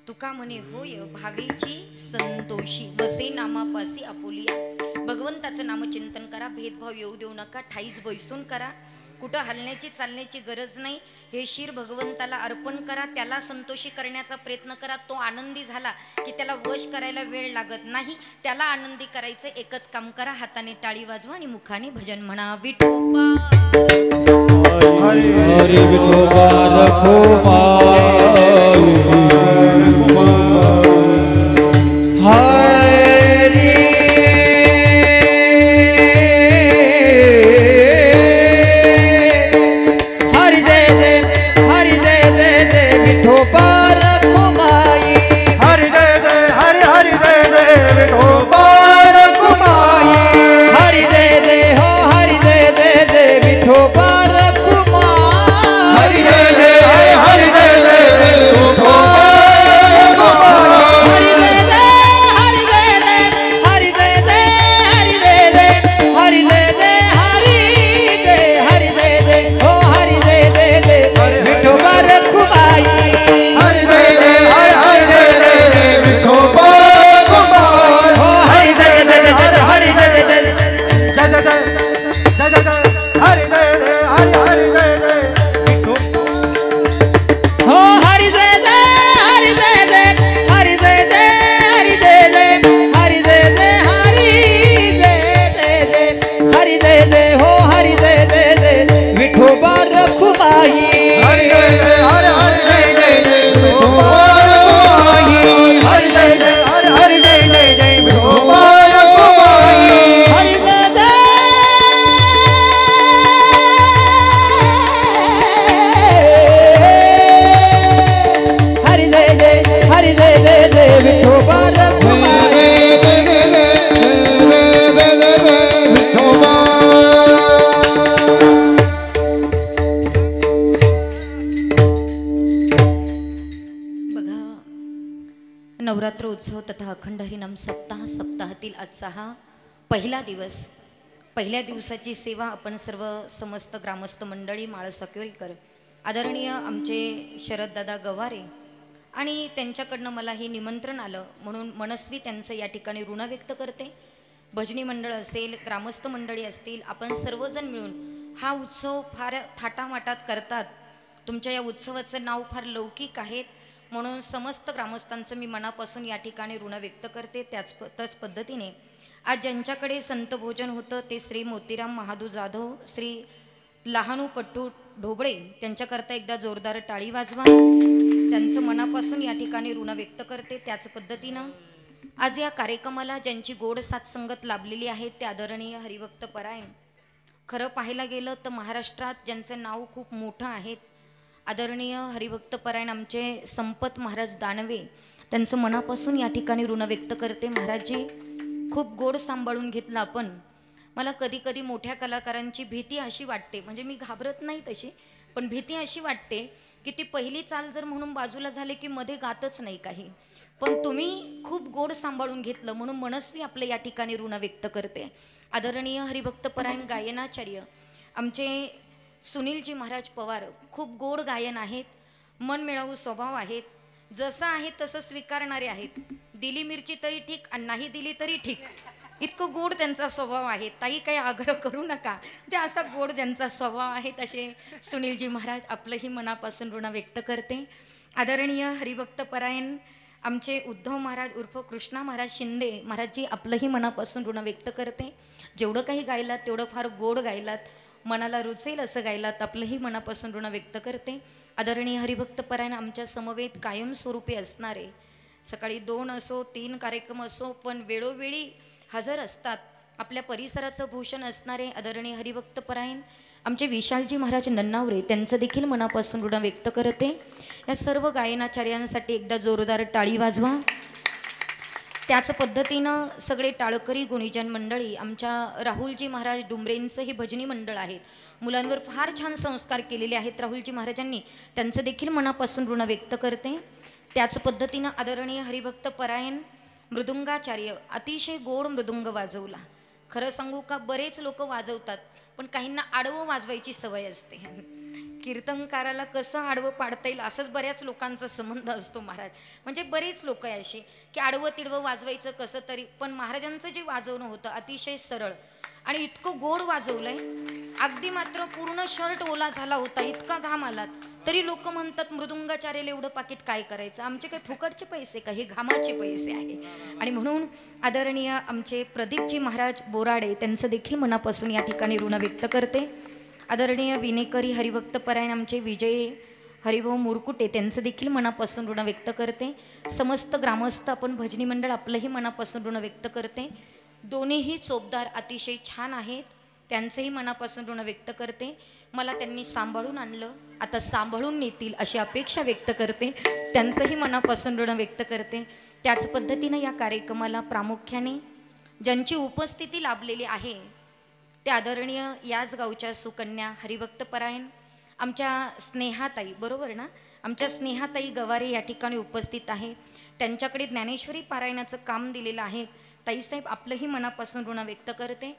तुका म्हणे होय भावेची संतोषी वसे नामापासी आपुलिया. भगवंताचं नामचिंतन करा, भेदभाव येऊ देऊ नका, ठाईच बैसून करा, कुठं हलण्याची चालण्याची गरज नाही. हे शीर भगवंताला अर्पण करा, त्याला संतोषी करण्याचा प्रयत्न करा. तो आनंदी झाला की त्याला वश करायला वेळ लागत नाही. त्याला आनंदी करायचं एकच काम करा, हाताने टाळी वाजवा आणि मुखाने भजन म्हणा. विठोबा हरी हरी विठोबा रखोबा हरी हरी जय जय हरी जय जय जय विठोबा रखुमाई. हरी जय जय हरी हरी जय जय विठोबा रखुमाई. हरी जय जय हो हरी जय जय जय विठोबा रखुमाई. हरी जय जय हरी जय जय उत्सव तथा अखंड हरिनाम सप्ताहातील आजचा हा पहिला दिवस. पहिल्या दिवसाची सेवा आपण सर्व समस्त ग्रामस्थ मंडळी माळसकेळकर आदरणीय आमचे शरददादा गवारे आणि त्यांच्याकडनं मला हे निमंत्रण आलं म्हणून मनस्वी त्यांचं या ठिकाणी ऋण व्यक्त करते. भजनी मंडळ असेल, ग्रामस्थ मंडळी असतील, आपण सर्वजण मिळून हा उत्सव फार थाटामाटात करतात. तुमच्या या उत्सवाचं नाव फार लौकिक आहेत म्हणून समस्त ग्रामस्थांचं मी मनापासून या ठिकाणी ऋण व्यक्त करते. त्याच पद्धतीने आज ज्यांच्याकडे संत भोजन होतं ते श्री मोतीराम महादू जाधव, श्री लहानू पट्टू ढोबळे, त्यांच्याकरता एकदा जोरदार टाळी वाजवा. त्यांचं मनापासून या ठिकाणी ऋण व्यक्त करते. त्याच पद्धतीनं आज या कार्यक्रमाला ज्यांची गोड साथ संगत लाभलेली आहे ते आदरणीय हरिभक्त परायण. खरं पाहायला गेलं तर महाराष्ट्रात ज्यांचं नाव खूप मोठं आहे आदरणीय हरिभक्त परायण आमचे संपत महाराज दानवे, त्यांचं मनापासून या ठिकाणी ऋण व्यक्त करते. महाराजजी खूप गोड सांभाळून घेतलं आपण. मला कधी कधी मोठ्या कलाकारांची भीती अशी वाटते, म्हणजे मी घाबरत नाही तशी, पण भीती अशी वाटते की ती पहिली चाल जर म्हणून बाजूला झाले की मध्ये गातच नाही काही. पण तुम्ही खूप गोड सांभाळून घेतलं म्हणून मनस्वी आपल्या या ठिकाणी ऋण व्यक्त करते. आदरणीय हरिभक्त परायण गायनाचार्य आमचे सुनीलजी महाराज पवार खूप गोड गायन आहेत, मनमिळावू स्वभाव आहेत, जसं आहे तसं स्वीकारणारे आहेत. दिली मिरची तरी ठीक आणि नाही दिली तरी ठीक, इतकं गोड त्यांचा स्वभाव आहे. ताई काही आग्रह करू नका, जे असा गोड ज्यांचा स्वभाव आहे तसे सुनीलजी महाराज आपलंही मनापासून ऋण व्यक्त करते. आदरणीय हरिभक्त परायण आमचे उद्धव महाराज उर्फ कृष्णा महाराज शिंदे महाराजजी आपलंही मनापासून ऋण व्यक्त करते. जेवढं काही गायलात तेवढं फार गोड गायलात, मनाला रुचेल असं गायलात, आपलंही मनापासून ऋण व्यक्त करते. आदरणीय हरिभक्त परायण आमच्या समवेत कायमस्वरूपी असणारे, सकाळी 2 असो 3 कार्यक्रम असो पण वेळोवेळी हजर असतात, आपल्या परिसराचं भूषण असणारे आदरणीय हरिभक्त परायण आमचे विशालजी महाराज नन्नावरे, त्यांचं देखील मनापासून ऋण व्यक्त करते. या सर्व गायनाचार्यांसाठी एकदा जोरदार टाळी वाजवा. त्याच पद्धतीनं सगळे टाळकरी गुणीजन मंडळी, आमच्या राहुलजी महाराज डुंबरेंचंही भजनी मंडळ आहेत, मुलांवर फार छान संस्कार केलेले आहेत राहुलजी महाराजांनी, त्यांचं देखील मनापासून ऋण व्यक्त करते. त्याच पद्धतीनं आदरणीय हरिभक्त परायण मृदुंगाचार्य अतिशय गोड मृदुंग वाजवला. खरं सांगू का, बरेच लोक वाजवतात पण काहींना आडवं वाजवायची सवय असते. कीर्तनकाराला कसं आडवं पाडता येईल असंच बऱ्याच लोकांचा संबंध असतो महाराज. म्हणजे बरेच लोक आहे अशी की आडवं तिडवं वाजवायचं कसं तरी, पण महाराजांचं जे वाजवणं होतं अतिशय सरळ आणि इतकं गोड वाजवलंय, अगदी मात्र पूर्ण शर्ट ओला झाला होता, इतका घाम आलात तरी लोक म्हणतात मृदुंगाचार्याला एवढं पाकिट काय करायचं, आमचे काही फुकटचे पैसे का, हे घामाचे पैसे आहे. आणि म्हणून आदरणीय आमचे प्रदीपजी महाराज बोराडे, त्यांचं देखील मनापासून या ठिकाणी ऋण व्यक्त करते. आदरणीय विनेकरी हरिभक्त परायण आमचे विजय हरिभाऊ मुरकुटे, त्यांचं देखील मनापासून ऋण व्यक्त करते. समस्त ग्रामस्थ आपण भजनी मंडळ आपलंही मनापासून ऋण व्यक्त करते. दोन्हीही चोपदार अतिशय छान आहेत, त्यांचंही मनापासून ऋण व्यक्त करते. मला त्यांनी सांभाळून आणलं, आता सांभाळून नेतील अशी अपेक्षा व्यक्त करते, त्यांचंही मनापासून ऋण व्यक्त करते. त्याच पद्धतीनं या कार्यक्रमाला प्रामुख्याने ज्यांची उपस्थिती लाभलेली आहे ते आदरणीय याच गावच्या सुकन्या हरिभक्त परायण आमच्या स्नेहाताई, बरोबर ना, आमच्या स्नेहाताई गवारे या ठिकाणी उपस्थित आहे. त्यांच्याकडे ज्ञानेश्वरी पारायणाचं काम दिलेलं आहे. ताईसाहेब आपलंही मनापासून ऋण व्यक्त करते.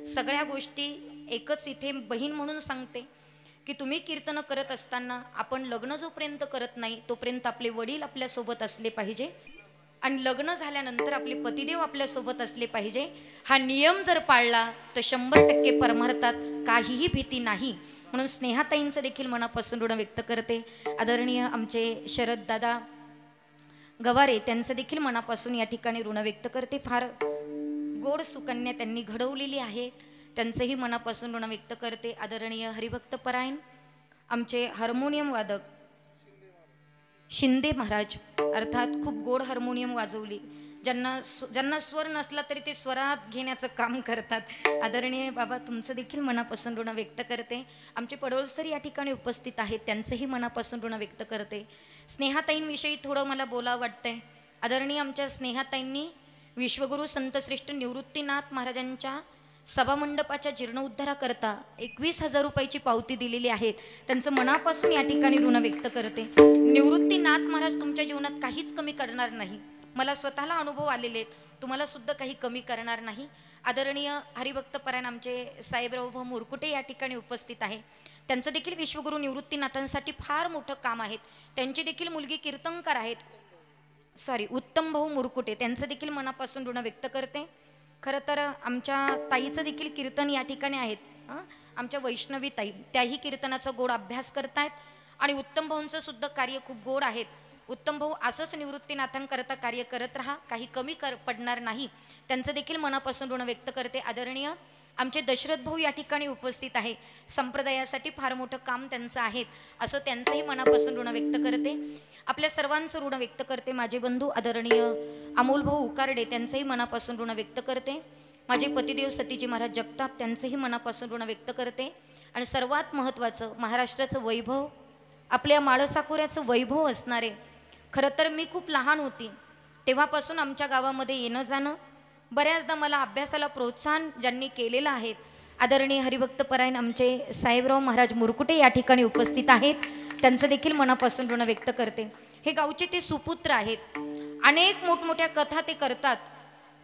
सगळ्या गोष्टी एकच इथे बहीण म्हणून सांगते की तुम्ही कीर्तन करत असताना आपण लग्न जोपर्यंत करत नाही तोपर्यंत आपले वडील आपल्यासोबत असले पाहिजे आणि लग्न झाल्यानंतर आपले पतिदेव आपल्यासोबत असले पाहिजे. हा नियम जर पाळला तर 100% परमार्थात काहीही भीती नाही. म्हणून स्नेहाताईंचं देखील मनापासून ऋण व्यक्त करते. आदरणीय आमचे शरददादा गवारे, त्यांचं देखील मनापासून या ठिकाणी ऋण व्यक्त करते. फार गोड सुकन्या त्यांनी घडवलेली आहे, त्यांचंही मनापासून ऋण व्यक्त करते. आदरणीय हरिभक्त परायण आमचे हार्मोनियम वादक शिंदे महाराज, अर्थात खूप गोड हार्मोनियम वाजवली, ज्यांना स्वर नसला तरी ते स्वरात घेण्याचं काम करतात. आदरणीय बाबा, तुमचं देखील मनापासून ऋण व्यक्त करते. आमचे पडोलसर या ठिकाणी उपस्थित आहेत, त्यांचंही मनापासून ऋण व्यक्त करते. स्नेहाताईंविषयी थोडं मला बोलावं वाटतंय. आदरणीय आमच्या स्नेहाताईंनी विश्वगुरु संतश्रेष्ठ निवृत्तीनाथ महाराजांच्या सभामंडपाच्या जीर्णोद्धाराकरता 21,000 रुपयाची पावती दिलेली आहे. त्यांचं मनापासून या ठिकाणी ऋण व्यक्त करते. निवृत्तीनाथ महाराज तुमच्या जीवनात काहीच कमी करणार नाही, मला स्वतःला अनुभव आलेले आहेत, तुम्हाला सुद्धा काही कमी करणार नाही. आदरणीय हरिभक्तपरायण आमचे साहेबराव भाऊ मुरकुटे या ठिकाणी उपस्थित आहे. त्यांचं देखील विश्वगुरू निवृत्तीनाथांसाठी फार मोठं काम आहे. त्यांची देखील मुलगी कीर्तनकार आहेत, उत्तम भाऊ मुरकुटे, त्यांचं देखील मनापासून ऋण व्यक्त करते. खरं तर आमच्या ताईचं देखील कीर्तन या ठिकाणी आहेत, आमच्या वैष्णवी ताई, त्याही कीर्तनाचा गोड अभ्यास करतायत आणि उत्तम भाऊंचं सुद्धा कार्य खूप गोड आहेत. उत्तम भाऊ असंच निवृत्तीनाथांकरता कार्य करत राहा, काही कमी पडणार नाही. त्यांचं देखील मनापासून ऋण व्यक्त करते. आदरणीय आमचे दशरथ भाऊ या ठिकाणी उपस्थित आहे, संप्रदायासाठी फार मोठं काम त्यांचं आहे, असं त्यांचंही मनापासून ऋण व्यक्त करते. आपल्या सर्वांचं ऋण व्यक्त करते. माझे बंधू आदरणीय अमोल भाऊ उकारडे, त्यांचंही मनापासून ऋण व्यक्त करते. माझे पतिदेव सतीजी महाराज जगताप, त्यांचंही मनापासून ऋण व्यक्त करते. आणि सर्वात महत्त्वाचं महाराष्ट्राचं वैभव, आपल्या माळसाकोऱ्याचं वैभव असणारे, खरं तर मी खूप लहान होती तेव्हापासून आमच्या गावामध्ये येणं जाणं, बऱ्याचदा मला अभ्यासाला प्रोत्साहन ज्यांनी केलेलं आहे, आदरणीय हरिभक्तपरायण आमचे साहेबराव महाराज मुरकुटे या ठिकाणी उपस्थित आहेत. त्यांचं देखील मनापासून ऋण व्यक्त करते. हे गावचे ते सुपुत्र आहेत, अनेक मोठमोठ्या कथा ते करतात,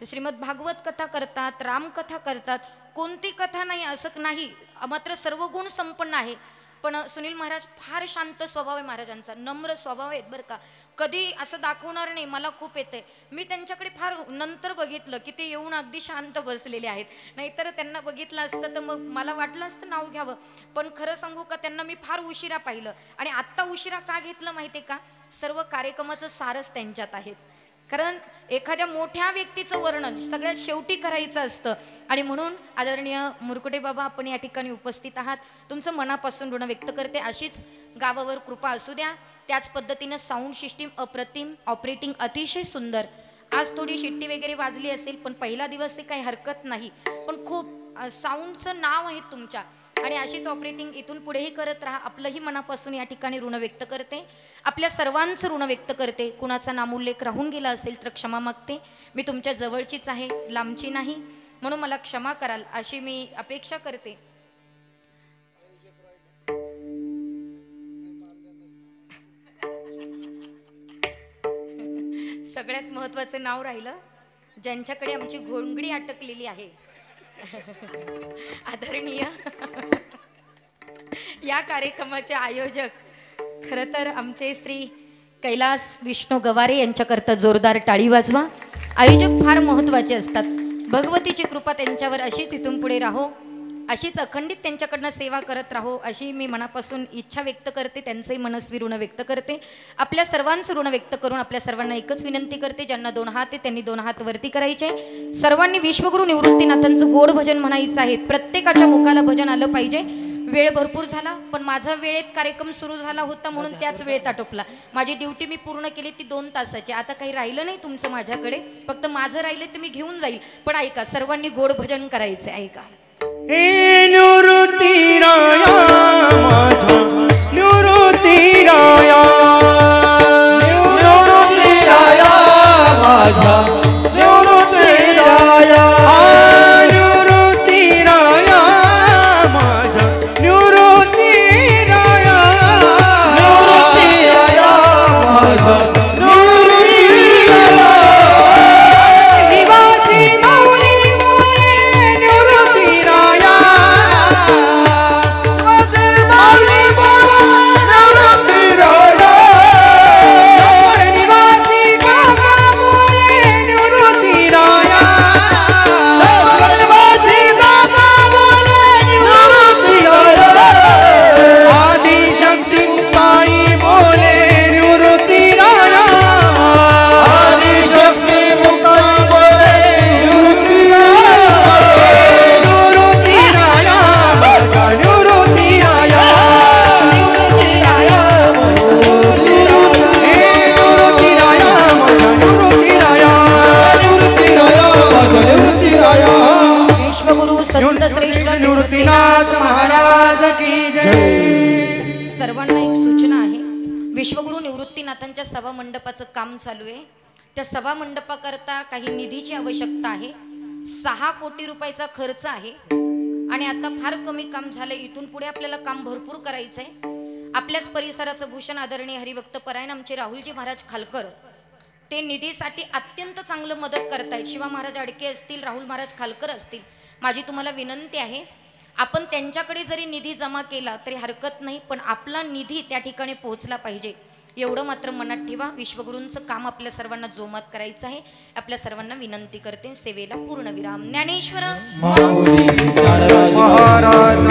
श्रीमद भागवत कथा करतात, रामकथा करतात, कोणती कथा नाही असं नाही, मात्र सर्व गुण संपन्न आहे. पण सुनील महाराज फार शांत स्वभाव आहे महाराजांचा, नम्र स्वभाव आहे बरं का, कधी असं दाखवणार नाही. मला खूप येते, मी त्यांच्याकडे फार नंतर बघितलं की ते येऊन अगदी शांत बसलेले आहेत, नाहीतर त्यांना बघितलं असतं तर मग मला वाटलं असतं नाव घ्यावं. पण खरं सांगू का, त्यांना मी फार उशिरा पाहिलं. आणि आत्ता उशिरा का घेतलं माहिती आहे का, सर्व कार्यक्रमाचं सारच त्यांच्यात आहे. कारण एखाद्या मोठ्या व्यक्तीचं वर्णन सगळ्यात शेवटी करायचं असतं. आणि म्हणून आदरणीय मुरकुटे बाबा, आपण या ठिकाणी उपस्थित आहात, तुमचं मनापासून ऋण व्यक्त करते. अशीच गावावर कृपा असू द्या. त्याच पद्धतीनं साऊंड सिस्टीम अप्रतिम, ऑपरेटिंग अतिशय सुंदर. आज थोडी शिट्टी वगैरे वाजली असेल, पण पहिला दिवस आहे, काही हरकत नाही. पण खूप साऊंडचं नाव आहे तुमच्या, आणि अशीच ऑपरेटिंग इथून पुढेही करत राहा. आपलंही मनापासून या ठिकाणी ऋण व्यक्त करते. आपल्या सर्वांचं ऋण व्यक्त करते. कुणाचा नामोल्लेख राहून गेला असेल तर क्षमा मागते. मी तुमच्या जवळचीच आहे, लांबची नाही, म्हणून मला क्षमा कराल अशी मी अपेक्षा करते. सगळ्यात महत्त्वाचं नाव राहिलं, ज्यांच्याकडे आमची घोंगडी अटकलेली आहे, आदरणीय या कार्यक्रमाचे आयोजक, खरं तर आमचे श्री कैलास विष्णू गवारे यांच्याकरता जोरदार टाळी वाजवा. आयोजक फार महत्त्वाचे असतात. भगवतीची कृपा त्यांच्यावर अशीच इथून पुढे राहो, अशीच अखंडित त्यांच्याकडनं सेवा करत राहो अशी मी मनापासून इच्छा व्यक्त करते. त्यांचंही मनस्वी ऋण व्यक्त करते. आपल्या सर्वांचं ऋण व्यक्त करून आपल्या सर्वांना एकच विनंती करते, ज्यांना 2 हात आहे त्यांनी 2 हात वरती करायचे. सर्वांनी विश्वगुरू निवृत्तीनाथांचं गोड भजन म्हणायचं आहे. प्रत्येकाच्या मुखाला भजन आलं पाहिजे. वेळ भरपूर झाला, पण माझा वेळेत कार्यक्रम सुरू झाला होता म्हणून त्याच वेळेत आटोपला. माझी ड्युटी मी पूर्ण केली ती 2 तासाची. आता काही राहिलं नाही तुमचं माझ्याकडे, फक्त माझं राहिलं तर मी घेऊन जाईल. पण ऐका, सर्वांनी गोड भजन करायचं. ऐका, हे निवृत्ती राया माझा, निवृत्ती राया, निवृत्ती राया माझा, निवृत्ती राया, निवृत्ती राया माझा, निवृत्ती राया, निवृत्ती राया माझा, निवृत्ती राया, निवासी माऊली बोले निवृत्ती राया, माऊली बोला निवृत्ती राया, निवासी बाबा बोले निवृत्ती राया, निवासी बाबा बोले निवृत्ती राया, आदिशक्ती मुक्ताई बोले निवृत्ती राया, आदिशक्ती मुक्ताई बोले निवृत्ती राया, निवृत्ती राया माझा, निवृत्ती राया, निवृत्ती राया निवृत्ती राया माझा, निवृत्ती राया, निवृत्ती राया माझा, निवृत्ती राया. विश्वगुरु संत श्रेष्ठ निवृत्तीनाथ महाराज की जय. सर्वांना एक सूचना आहे. विश्वगुरु निवृत्तीनाथांच्या सभा मंडपाचं काम चालू आहे. त्या सभा मंडपाकरता काही निधीची आवश्यकता आहे. 6 कोटी रुपयाचा खर्च आहे. आणि आता फार कमी काम झालं. इथून पुढे आपल्याला काम भरपूर करायचं आहे. आपल्याच परिसराचं भूषण आदरणीय हरिभक्तपरायण आमचे राहुलजी महाराज खालकर ते निधीसाठी अत्यंत चांगलं मदत करतायत. शिवा महाराज अडके असतील, राहुल महाराज खालकर असतील. माझी तुम्हाला विनंती आहे, आपण त्यांच्याकडे जरी निधी जमा केला तरी हरकत नाही, पण आपला निधी त्या ठिकाणी पोहोचला पाहिजे एवढं मात्र मनात ठेवा. विश्वगुरूंचं काम आपल्या सर्वांना जोमात करायचं आहे. आपल्या सर्वांना विनंती करते, सेवेला पूर्ण विराम. ज्ञानेश्वर महाराज